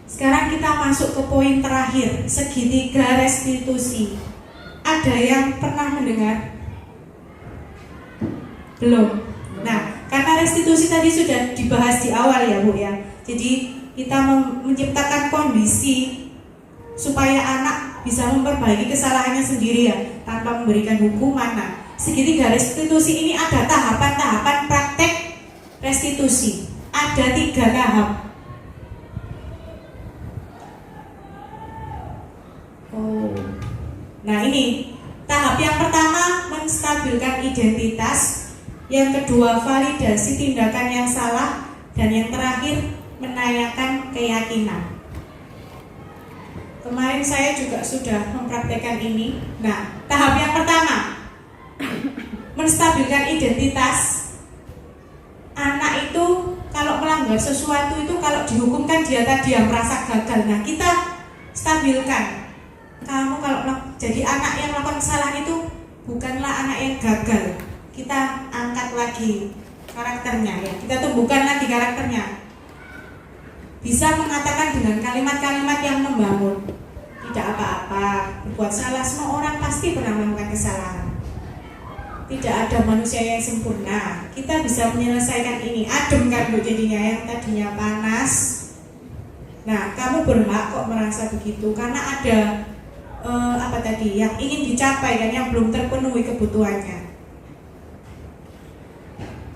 Sekarang kita masuk ke poin terakhir, segitiga restitusi. Ada yang pernah mendengar? Belum? Nah, karena restitusi tadi sudah dibahas di awal ya Bu ya. Jadi kita menciptakan kondisi supaya anak bisa memperbaiki kesalahannya sendiri ya, tanpa memberikan hukuman. Nah, segitiga restitusi ini ada tahapan-tahapan praktek restitusi. Ada 3 tahap. Nah ini tahap yang pertama menstabilkan identitas, yang kedua validasi tindakan yang salah, dan yang terakhir menanyakan keyakinan. Kemarin saya juga sudah mempraktekkan ini. Nah, tahap yang pertama menstabilkan identitas. Anak itu kalau melanggar sesuatu itu, kalau dihukumkan dia tadi yang merasa gagal. Nah, kita stabilkan. Kamu kalau jadi anak yang melakukan kesalahan itu bukanlah anak yang gagal. Kita angkat lagi karakternya ya. Kita tumbuhkan lagi karakternya. Bisa mengatakan dengan kalimat-kalimat yang membangun. Tidak apa-apa, berbuat salah, semua orang pasti pernah melakukan kesalahan. Tidak ada manusia yang sempurna. Kita bisa menyelesaikan ini. Adem kan Bu jadinya, yang tadinya panas. Nah, kamu berhak kok merasa begitu karena ada yang ingin dicapai dan yang belum terpenuhi kebutuhannya.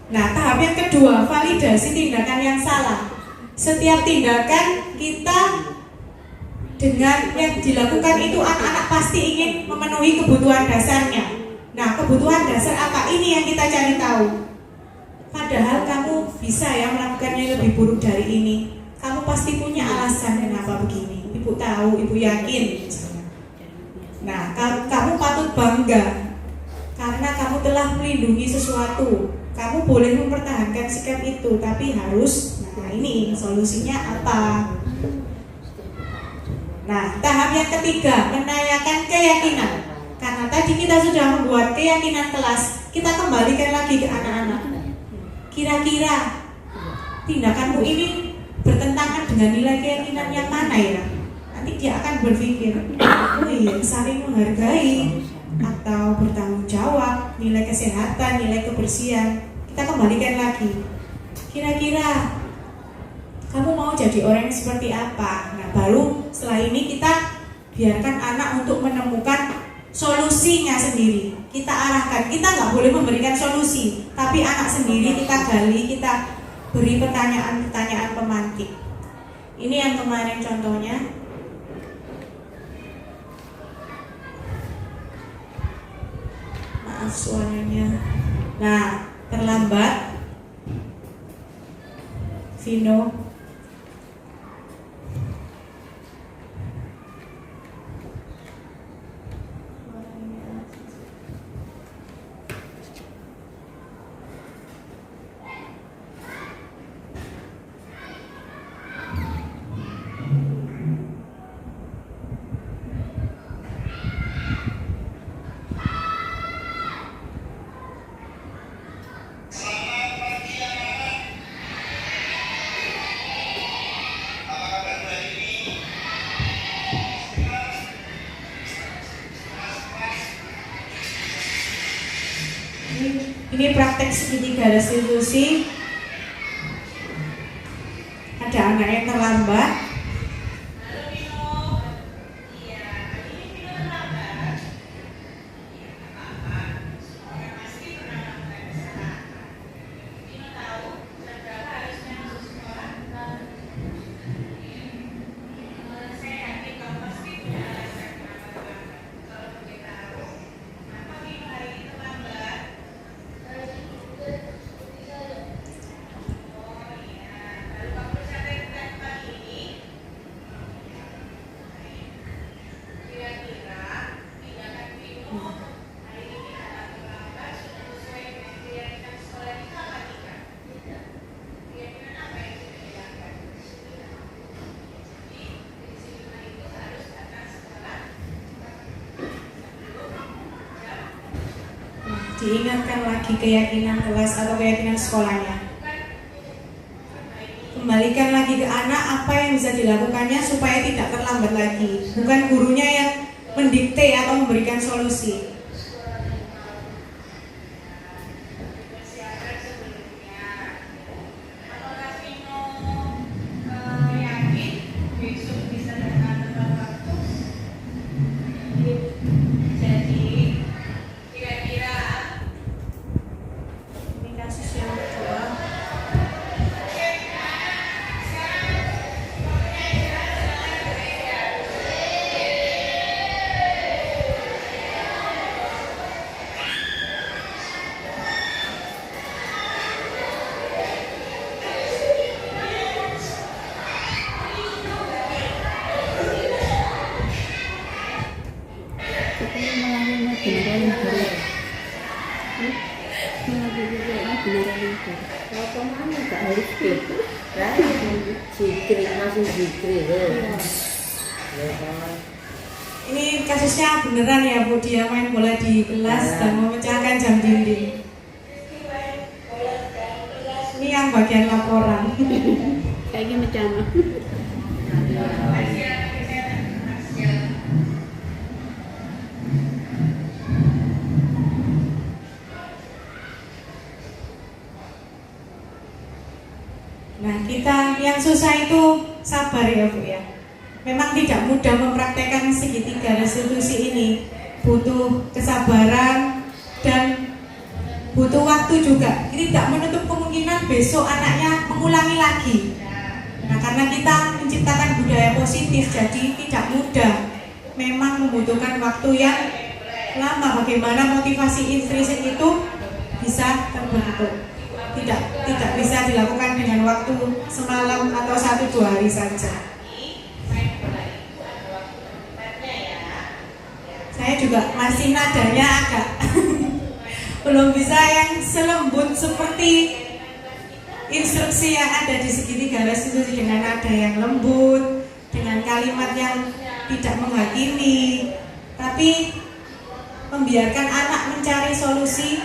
Nah, tahap yang kedua, validasi tindakan yang salah. Setiap tindakan kita dengan yang dilakukan itu anak-anak pasti ingin memenuhi kebutuhan dasarnya. Nah, kebutuhan dasar apa? Ini yang kita cari tahu. Padahal kamu bisa ya melakukannya lebih buruk dari ini. Kamu pasti punya alasan kenapa begini. Ibu tahu, ibu yakin. Nah, kamu patut bangga karena kamu telah melindungi sesuatu. Kamu boleh mempertahankan sikap itu, tapi harus, nah ini solusinya apa? Nah, tahap yang ketiga, menanyakan keyakinan. Karena tadi kita sudah membuat keyakinan kelas, kita kembalikan lagi ke anak-anak. Kira-kira tindakanmu ini bertentangan dengan nilai keyakinan yang mana ya? Nanti dia akan berpikir, oh iya, saling menghargai atau bertanggung jawab, nilai kesehatan, nilai kebersihan. Kita kembalikan lagi. Kira-kira kamu mau jadi orang yang seperti apa? Nah, baru setelah ini kita biarkan anak untuk menemukan solusinya sendiri. Kita arahkan. Kita nggak boleh memberikan solusi, tapi anak sendiri kita gali, kita beri pertanyaan-pertanyaan pemantik. Ini yang kemarin contohnya. Maaf suaranya. Nah, terlambat. Vino. Ini praktek segitiga restitusi. Ada anak yang terlambat. Diingatkan lagi keyakinan kelas atau keyakinan sekolahnya. Kembalikan lagi ke anak apa yang bisa dilakukannya supaya tidak terlambat lagi. Bukan gurunya yang mendikte atau memberikan solusi. Ini kasusnya beneran ya Bu, dia main bola di kelas dan memecahkan jam dinding. Ini yang bagian laporan. Kayaknya macam Nah, kita yang susah itu sabar ya Bu ya. Memang tidak mudah mempraktekkan segitiga restitusi ini. Butuh kesabaran dan butuh waktu juga. Ini tidak menutup kemungkinan besok anaknya mengulangi lagi. Nah, karena kita menciptakan budaya positif, jadi tidak mudah. Memang membutuhkan waktu yang lama. Bagaimana motivasi intrinsik itu bisa terbentuk. Tidak bisa dilakukan dengan waktu semalam atau 1-2 hari saja. Saya juga masih nadanya agak belum bisa yang selembut seperti instruksi yang ada di segitiga restitusi, dengan nada yang lembut, dengan kalimat yang tidak menghakimi, tapi membiarkan anak mencari solusi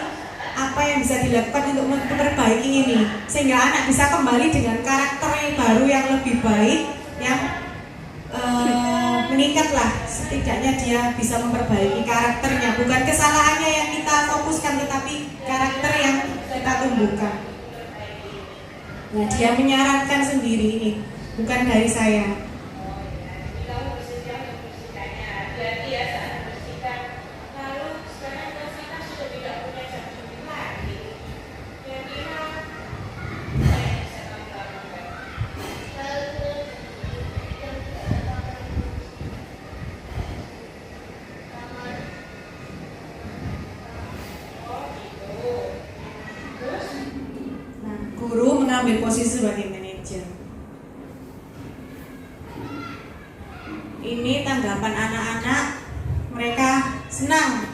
apa yang bisa dilakukan untuk memperbaiki ini, sehingga anak bisa kembali dengan karakter yang baru yang lebih baik, yang meningkatlah. Setidaknya dia bisa memperbaiki karakternya, bukan kesalahannya yang kita fokuskan, tetapi karakter yang kita tumbuhkan. Nah, dia menyarankan sendiri ini, bukan dari saya. Guru mengambil posisi sebagai manajer. Ini tanggapan anak-anak, mereka senang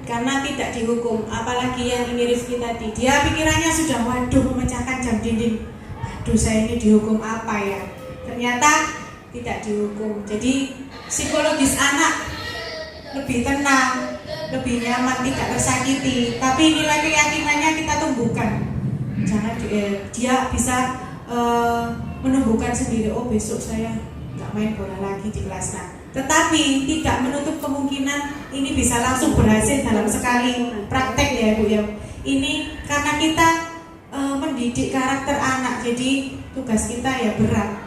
karena tidak dihukum. Apalagi yang ini Rizky tadi, dia pikirannya sudah waduh memecahkan jam dinding, aduh saya ini dihukum apa ya. Ternyata tidak dihukum. Jadi psikologis anak lebih tenang, lebih nyaman, tidak tersakiti. Tapi nilai keyakinannya kita tumbuhkan. Jangan dia bisa menumbuhkan sendiri. Oh, besok saya nggak main bola lagi di kelas. Nah, Tetapi tidak menutup kemungkinan ini bisa langsung berhasil dalam sekali praktek ya Bu ya. Ini karena kita mendidik karakter anak, jadi tugas kita ya berat.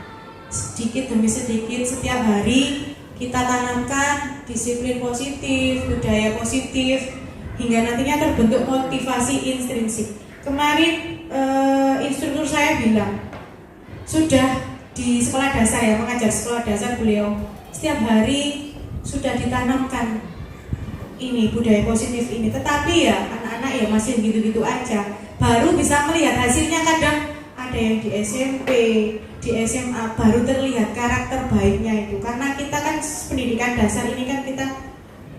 Sedikit demi sedikit setiap hari kita tanamkan disiplin positif, budaya positif, hingga nantinya terbentuk motivasi intrinsik. Kemarin instruktur saya bilang, sudah di sekolah dasar ya, mengajar sekolah dasar beliau, setiap hari sudah ditanamkan ini budaya positif ini. Tetapi ya anak-anak ya masih gitu-gitu aja. Baru bisa melihat hasilnya kadang ada yang di SMP, di SMA baru terlihat karakter baiknya itu. Karena kita kan pendidikan dasar ini kan kita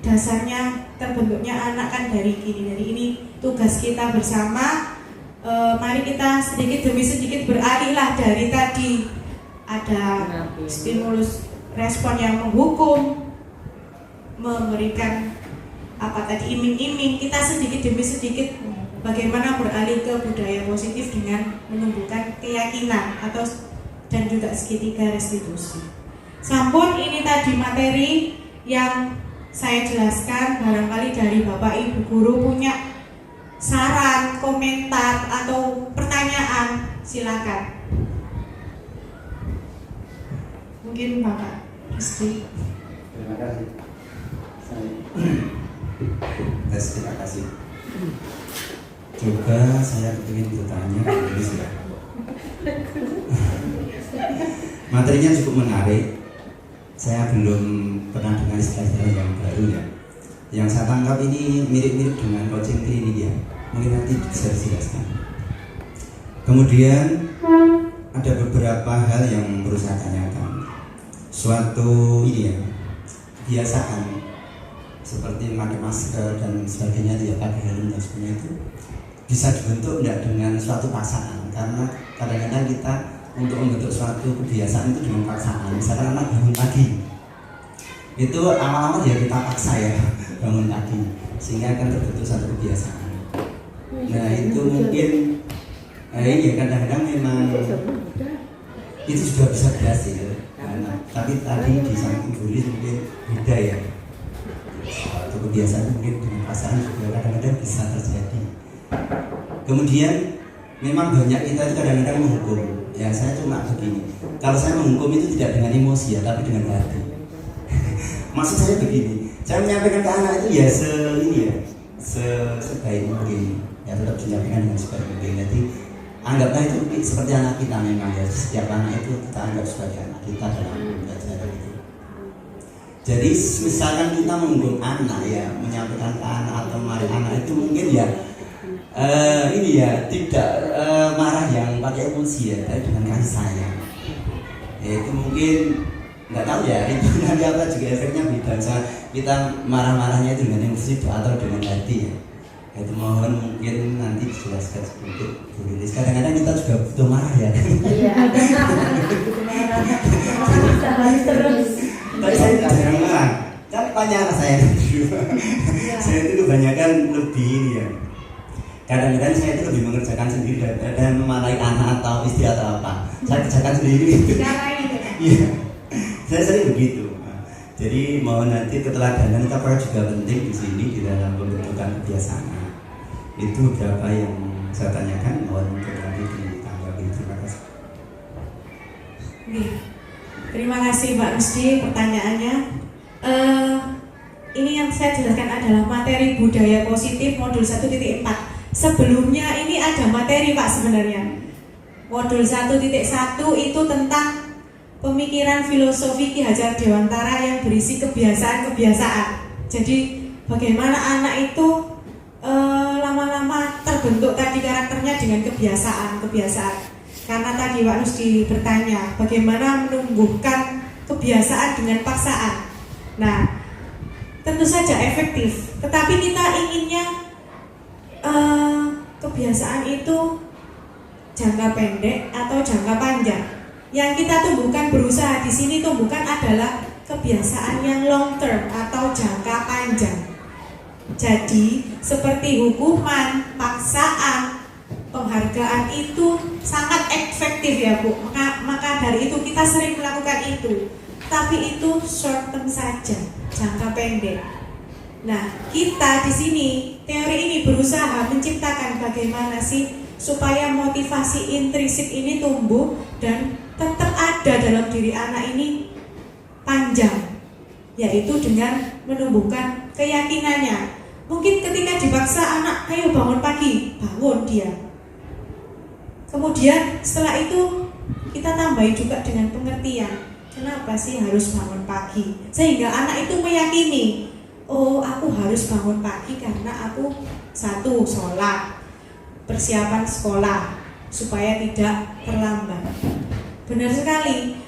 dasarnya terbentuknya anak kan dari gini. Jadi ini tugas kita bersama. Mari kita sedikit demi sedikit beralihlah dari tadi ada stimulus respon yang menghukum, memberikan apa tadi iming-iming, kita sedikit demi sedikit bagaimana beralih ke budaya positif dengan menumbuhkan keyakinan atau dan juga segitiga restitusi. Sampun ini tadi materi yang saya jelaskan, barangkali dari Bapak Ibu guru punya saran, komentar atau pertanyaan, silakan. Mungkin Bapak Rizky. Terima kasih. Terima kasih. Juga saya ingin bertanya, ini sudah. Materinya cukup menarik. Saya belum pernah dengar istilah-istilah yang baru ya. Yang saya tangkap ini mirip-mirip dengan coaching klinik ya. Mungkin nanti bisa dijelaskan. Kemudian ada beberapa hal yang perlu saya tanyakan. Suatu ini ya, kebiasaan seperti memakai masker dan sebagainya, tidak pakai helm dan sebagainya itu bisa dibentuk tidak dengan suatu paksaan. Karena kadang-kadang kita untuk membentuk suatu kebiasaan itu dengan paksaan. Misalkan anak bangun pagi, itu awal-awal ya kita paksa ya bangun pagi, sehingga akan terbentuk satu kebiasaan. Nah itu mungkin ya kadang-kadang memang itu sudah bisa berhasil. Nah, tapi tadi di samping tulis mungkin beda ya. Suatu kebiasaan mungkin dengan pasangan juga kadang-kadang bisa terjadi. Kemudian memang banyak kita itu kadang-kadang menghukum. Ya saya cuma begini. Kalau saya menghukum itu tidak dengan emosi ya, tapi dengan hati. Maksud saya begini. Saya menyampaikan ke anak itu ya sebaik mungkin. Ya tetap menyampaikan dengan sebaik mungkin. Jadi anggaplah itu seperti anak kita memang ya. Setiap anak itu kita anggap sebagai anak kita dalam pembelajaran itu. Jadi misalkan kita menghukum anak ya, menyampaikan ke anak atau mari anak itu mungkin ya ini ya tidak marah yang pakai emosi ya, tapi dengan kasih sayang. Ya, itu mungkin nggak tahu ya itu nanti apa juga efeknya beda. Misalnya kita marah-marahnya itu dengan emosi atau dengan hati ya. Itu mohon mungkin nanti dijelaskan sedikit Bu Lilis. Kadang-kadang kita juga butuh marah ya. Iya, ada marah terus. Tapi saya tidak jarang marah. Kan tanya anak saya dulu. Saya itu kebanyakan lebih ini ya. Kadang-kadang saya itu lebih mengerjakan sendiri daripada memarahi anak atau istri atau apa. Saya kerjakan sendiri. Iya. Saya sering begitu. Jadi mohon nanti keteladanan itu juga penting di sini di dalam pembentukan kebiasaan. Itu beberapa yang saya tanyakan, mohon untuk nanti ditanggapi. Terima kasih. Terima kasih Pak Rusdi pertanyaannya. Ini yang saya jelaskan adalah materi budaya positif modul 1.4. Sebelumnya ini ada materi Pak sebenarnya. Modul 1.1 itu tentang pemikiran filosofi Ki Hajar Dewantara yang berisi kebiasaan-kebiasaan. Jadi bagaimana anak itu lama-lama terbentuk tadi karakternya dengan kebiasaan. Karena tadi Pak Rusdi bertanya bagaimana menumbuhkan kebiasaan dengan paksaan. Nah, tentu saja efektif. Tetapi kita inginnya kebiasaan itu jangka pendek atau jangka panjang. Yang kita tumbuhkan berusaha di sini tumbuhkan adalah kebiasaan yang long term atau jangka panjang. Jadi seperti hukuman, paksaan, penghargaan itu sangat efektif ya Bu. Maka dari itu kita sering melakukan itu. tapi itu short term saja, jangka pendek. Nah, kita di sini teori ini berusaha menciptakan bagaimana sih supaya motivasi intrinsik ini tumbuh dan tetap ada dalam diri anak ini panjang, yaitu dengan menumbuhkan keyakinannya. Mungkin ketika dipaksa anak, ayo bangun pagi, bangun dia. Kemudian setelah itu kita tambahin juga dengan pengertian, kenapa sih harus bangun pagi? Sehingga anak itu meyakini, oh aku harus bangun pagi karena aku satu, sholat, persiapan sekolah, supaya tidak terlambat. Benar sekali.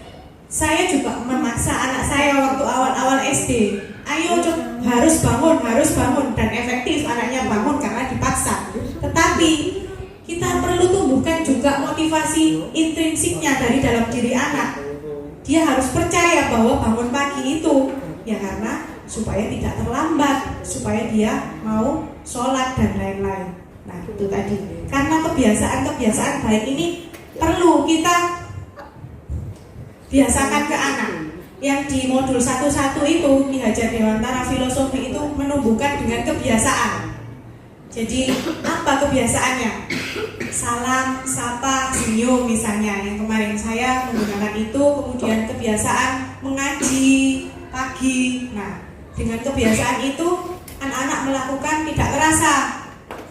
Saya juga memaksa anak saya waktu awal-awal SD, ayo harus bangun, dan efektif anaknya bangun karena dipaksa. Tetapi kita perlu tumbuhkan juga motivasi intrinsiknya dari dalam diri anak. Dia harus percaya bahwa bangun pagi itu ya karena supaya tidak terlambat, supaya dia mau sholat dan lain-lain. Nah itu tadi. Karena kebiasaan-kebiasaan baik ini perlu kita biasakan ke anak. Yang di modul 1.1 itu Ki Hajar Dewantara filosofi itu menumbuhkan dengan kebiasaan. Jadi apa kebiasaannya? Salam, sapa, senyum misalnya. Yang kemarin saya menggunakan itu. Kemudian kebiasaan mengaji pagi. Nah dengan kebiasaan itu anak-anak melakukan tidak terasa,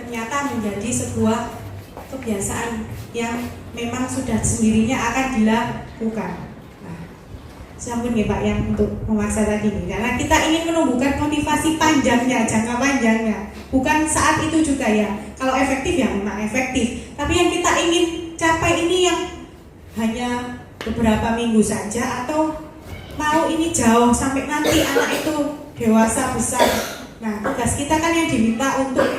ternyata menjadi sebuah kebiasaan yang memang sudah sendirinya akan dilakukan. Sampun ya Pak yang untuk memaksa tadi nih, karena kita ingin menumbuhkan motivasi panjangnya, jangka panjangnya, bukan saat itu juga ya. Kalau efektif ya memang efektif, tapi yang kita ingin capai ini yang hanya beberapa minggu saja atau mau ini jauh sampai nanti anak itu dewasa besar. Nah tugas kita kan yang diminta untuk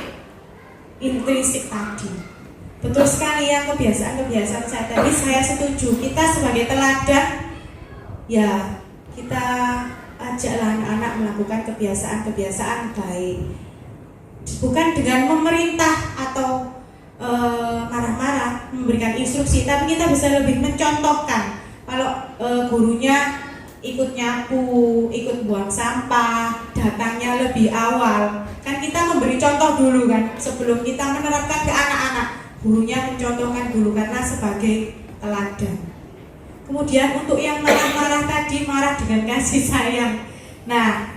intrinsik tadi. Betul sekali ya, kebiasaan-kebiasaan saya tadi saya setuju. Kita sebagai teladan ya kita ajaklah anak-anak melakukan kebiasaan-kebiasaan baik, bukan dengan memerintah atau marah-marah memberikan instruksi, tapi kita bisa lebih mencontohkan. Kalau gurunya ikut nyapu, ikut buang sampah, datangnya lebih awal, kan kita memberi contoh dulu kan sebelum kita menerapkan ke anak-anak. Gurunya mencontohkan dulu karena sebagai teladan. Kemudian untuk yang marah-marah tadi, marah dengan kasih sayang. Nah,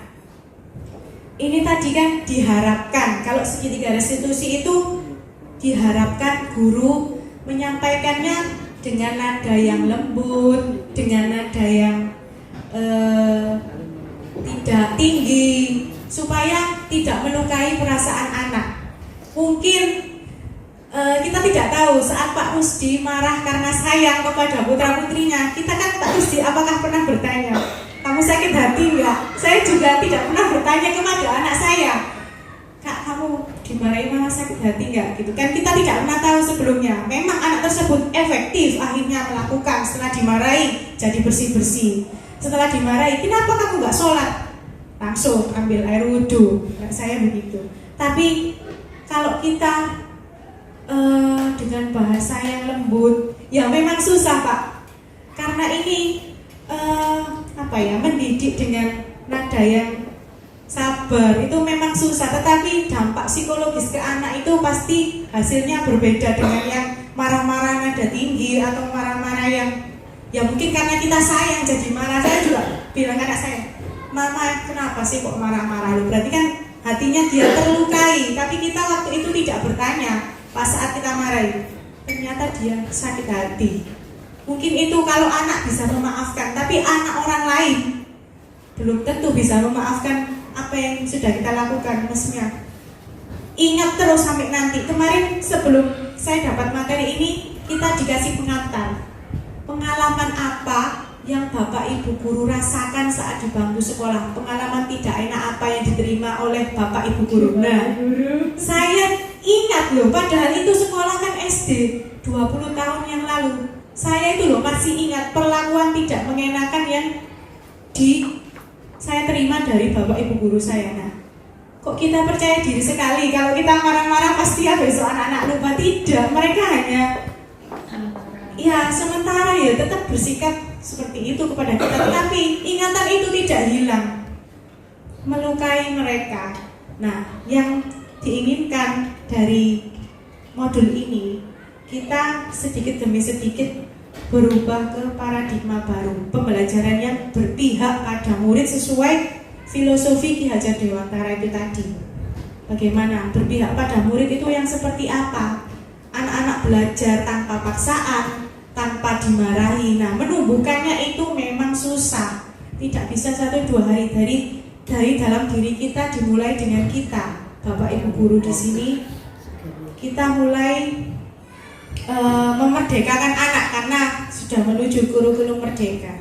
ini tadi kan diharapkan kalau segitiga restitusi itu diharapkan guru menyampaikannya dengan nada yang lembut, dengan nada yang tidak tinggi, supaya tidak melukai perasaan anak. Mungkin kita tidak tahu saat Pak Rusdi marah karena sayang kepada putra-putrinya. Kita kan Pak Rusdi apakah pernah bertanya, kamu sakit hati enggak? Saya juga tidak pernah bertanya kepada anak saya, Kak kamu dimarahi mama sakit hati enggak? Gitu kan kita tidak pernah tahu sebelumnya. Memang anak tersebut efektif akhirnya melakukan setelah dimarahi jadi bersih-bersih. Setelah dimarahi, kenapa kamu enggak sholat? Langsung ambil air wudhu. Nah, saya begitu. Tapi kalau kita dengan bahasa yang lembut, ya memang susah Pak, karena ini mendidik dengan nada yang sabar itu memang susah, tetapi dampak psikologis ke anak itu pasti hasilnya berbeda dengan yang marah-marah nada tinggi atau marah-marah yang ya mungkin karena kita sayang jadi marah. Saya juga bilang anak saya, mama kenapa sih kok marah-marah? Berarti kan hatinya dia terlukai, tapi kita waktu itu tidak bertanya. Pas saat kita marahi, ternyata dia sakit hati. Mungkin itu kalau anak bisa memaafkan, tapi anak orang lain belum tentu bisa memaafkan apa yang sudah kita lakukan. Maksudnya ingat terus sampai nanti. Kemarin sebelum saya dapat materi ini, kita dikasih pengantar. Pengalaman apa yang Bapak Ibu guru rasakan saat di bangku sekolah? Pengalaman tidak enak apa yang diterima oleh Bapak Ibu guru? Nah, saya ingat loh, padahal itu sekolah kan SD 20 tahun yang lalu. Saya itu loh masih ingat perlakuan tidak mengenakan yang saya terima dari Bapak Ibu guru saya. Nah, kok kita percaya diri sekali kalau kita marah-marah pasti ya besok anak-anak lupa? Tidak, mereka hanya ya sementara ya tetap bersikap seperti itu kepada kita, tetapi ingatan itu tidak hilang, melukai mereka. Nah, yang diinginkan dari modul ini, kita sedikit demi sedikit berubah ke paradigma baru, pembelajaran yang berpihak pada murid sesuai filosofi Ki Hajar Dewantara itu tadi. Bagaimana berpihak pada murid itu yang seperti apa? Anak-anak belajar tanpa paksaan, tanpa dimarahi. Nah, menumbuhkannya itu memang susah. Tidak bisa 1-2 hari dari dalam diri kita, dimulai dengan kita, Bapak Ibu guru di sini. Kita mulai memerdekakan anak karena sudah menuju kurikulum merdeka.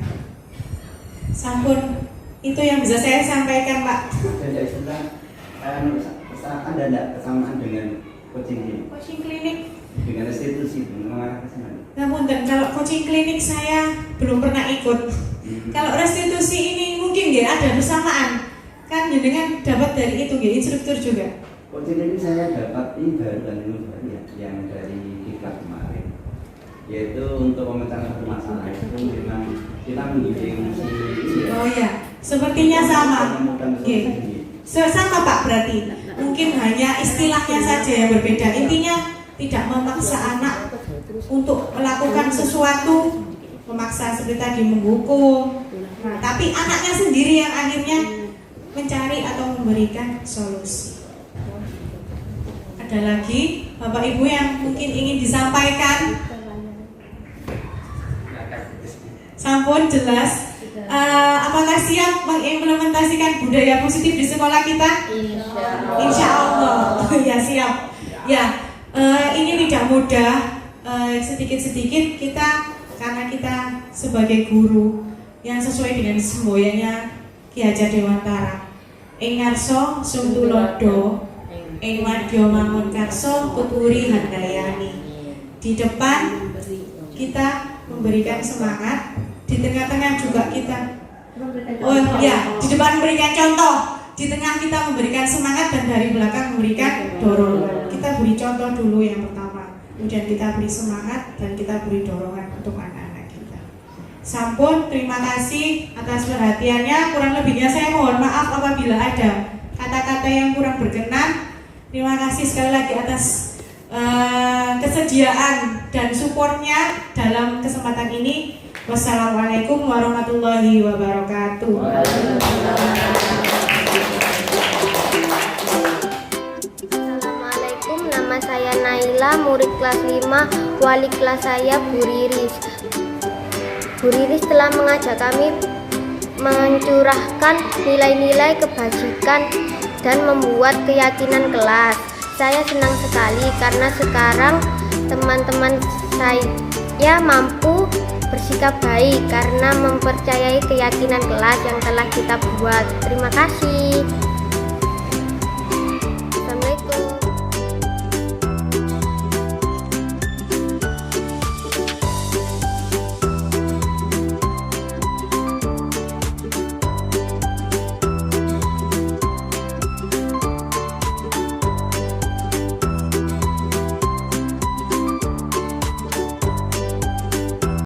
Sampun, itu yang bisa saya sampaikan, Pak. Jadi ada enggak kesamaan dengan coaching klinik? Coaching klinik. Dengan restitusi mengarah ke sana. Namun dan kalau coaching klinik saya belum pernah ikut. Kalau restitusi ini mungkin ya ada bersamaan. Kan dengan dapat dari itu ya, instruktur juga. Coaching klinik saya dapat ini baru ya, yang dari diklat kemarin. Yaitu untuk memecahkan permasalahan itu memang kita menggiring si Oh ya, sepertinya sama. Oke. Sama Pak berarti. Mungkin hanya istilahnya saja yang berbeda. Intinya tidak memaksa anak untuk melakukan sesuatu, memaksa seperti tadi menghukum. Nah, tapi anaknya sendiri yang akhirnya mencari atau memberikan solusi. Ada lagi Bapak Ibu yang mungkin ingin disampaikan? Sampun jelas. Apakah siap mengimplementasikan budaya positif di sekolah kita? Insya Allah. Ya siap. Ya, ini tidak mudah. Sedikit-sedikit kita, karena kita sebagai guru yang sesuai dengan semboyannya Ki Hajar Dewantara. Ing ngarsa sum tulodo, ing madya mangun karso tuturi handayani. Di depan kita memberikan semangat, di tengah-tengah juga kita di depan memberikan contoh, di tengah kita memberikan semangat, dan dari belakang memberikan dorongan. Kita beri contoh dulu yang pertama, kemudian kita beri semangat dan kita beri dorongan untuk anak-anak kita. Sampun, terima kasih atas perhatiannya. Kurang lebihnya saya mohon maaf apabila ada kata-kata yang kurang berkenan. Terima kasih sekali lagi atas kesediaan dan supportnya dalam kesempatan ini. Wassalamualaikum warahmatullahi wabarakatuh. Assalamualaikum, nama saya Naila, murid kelas 5, wali kelas saya Bu Riris. Bu Riris telah mengajak kami mencurahkan nilai-nilai kebajikan dan membuat keyakinan kelas. Saya senang sekali karena sekarang teman-teman saya mampu bersikap baik karena mempercayai keyakinan kelas yang telah kita buat. Terima kasih.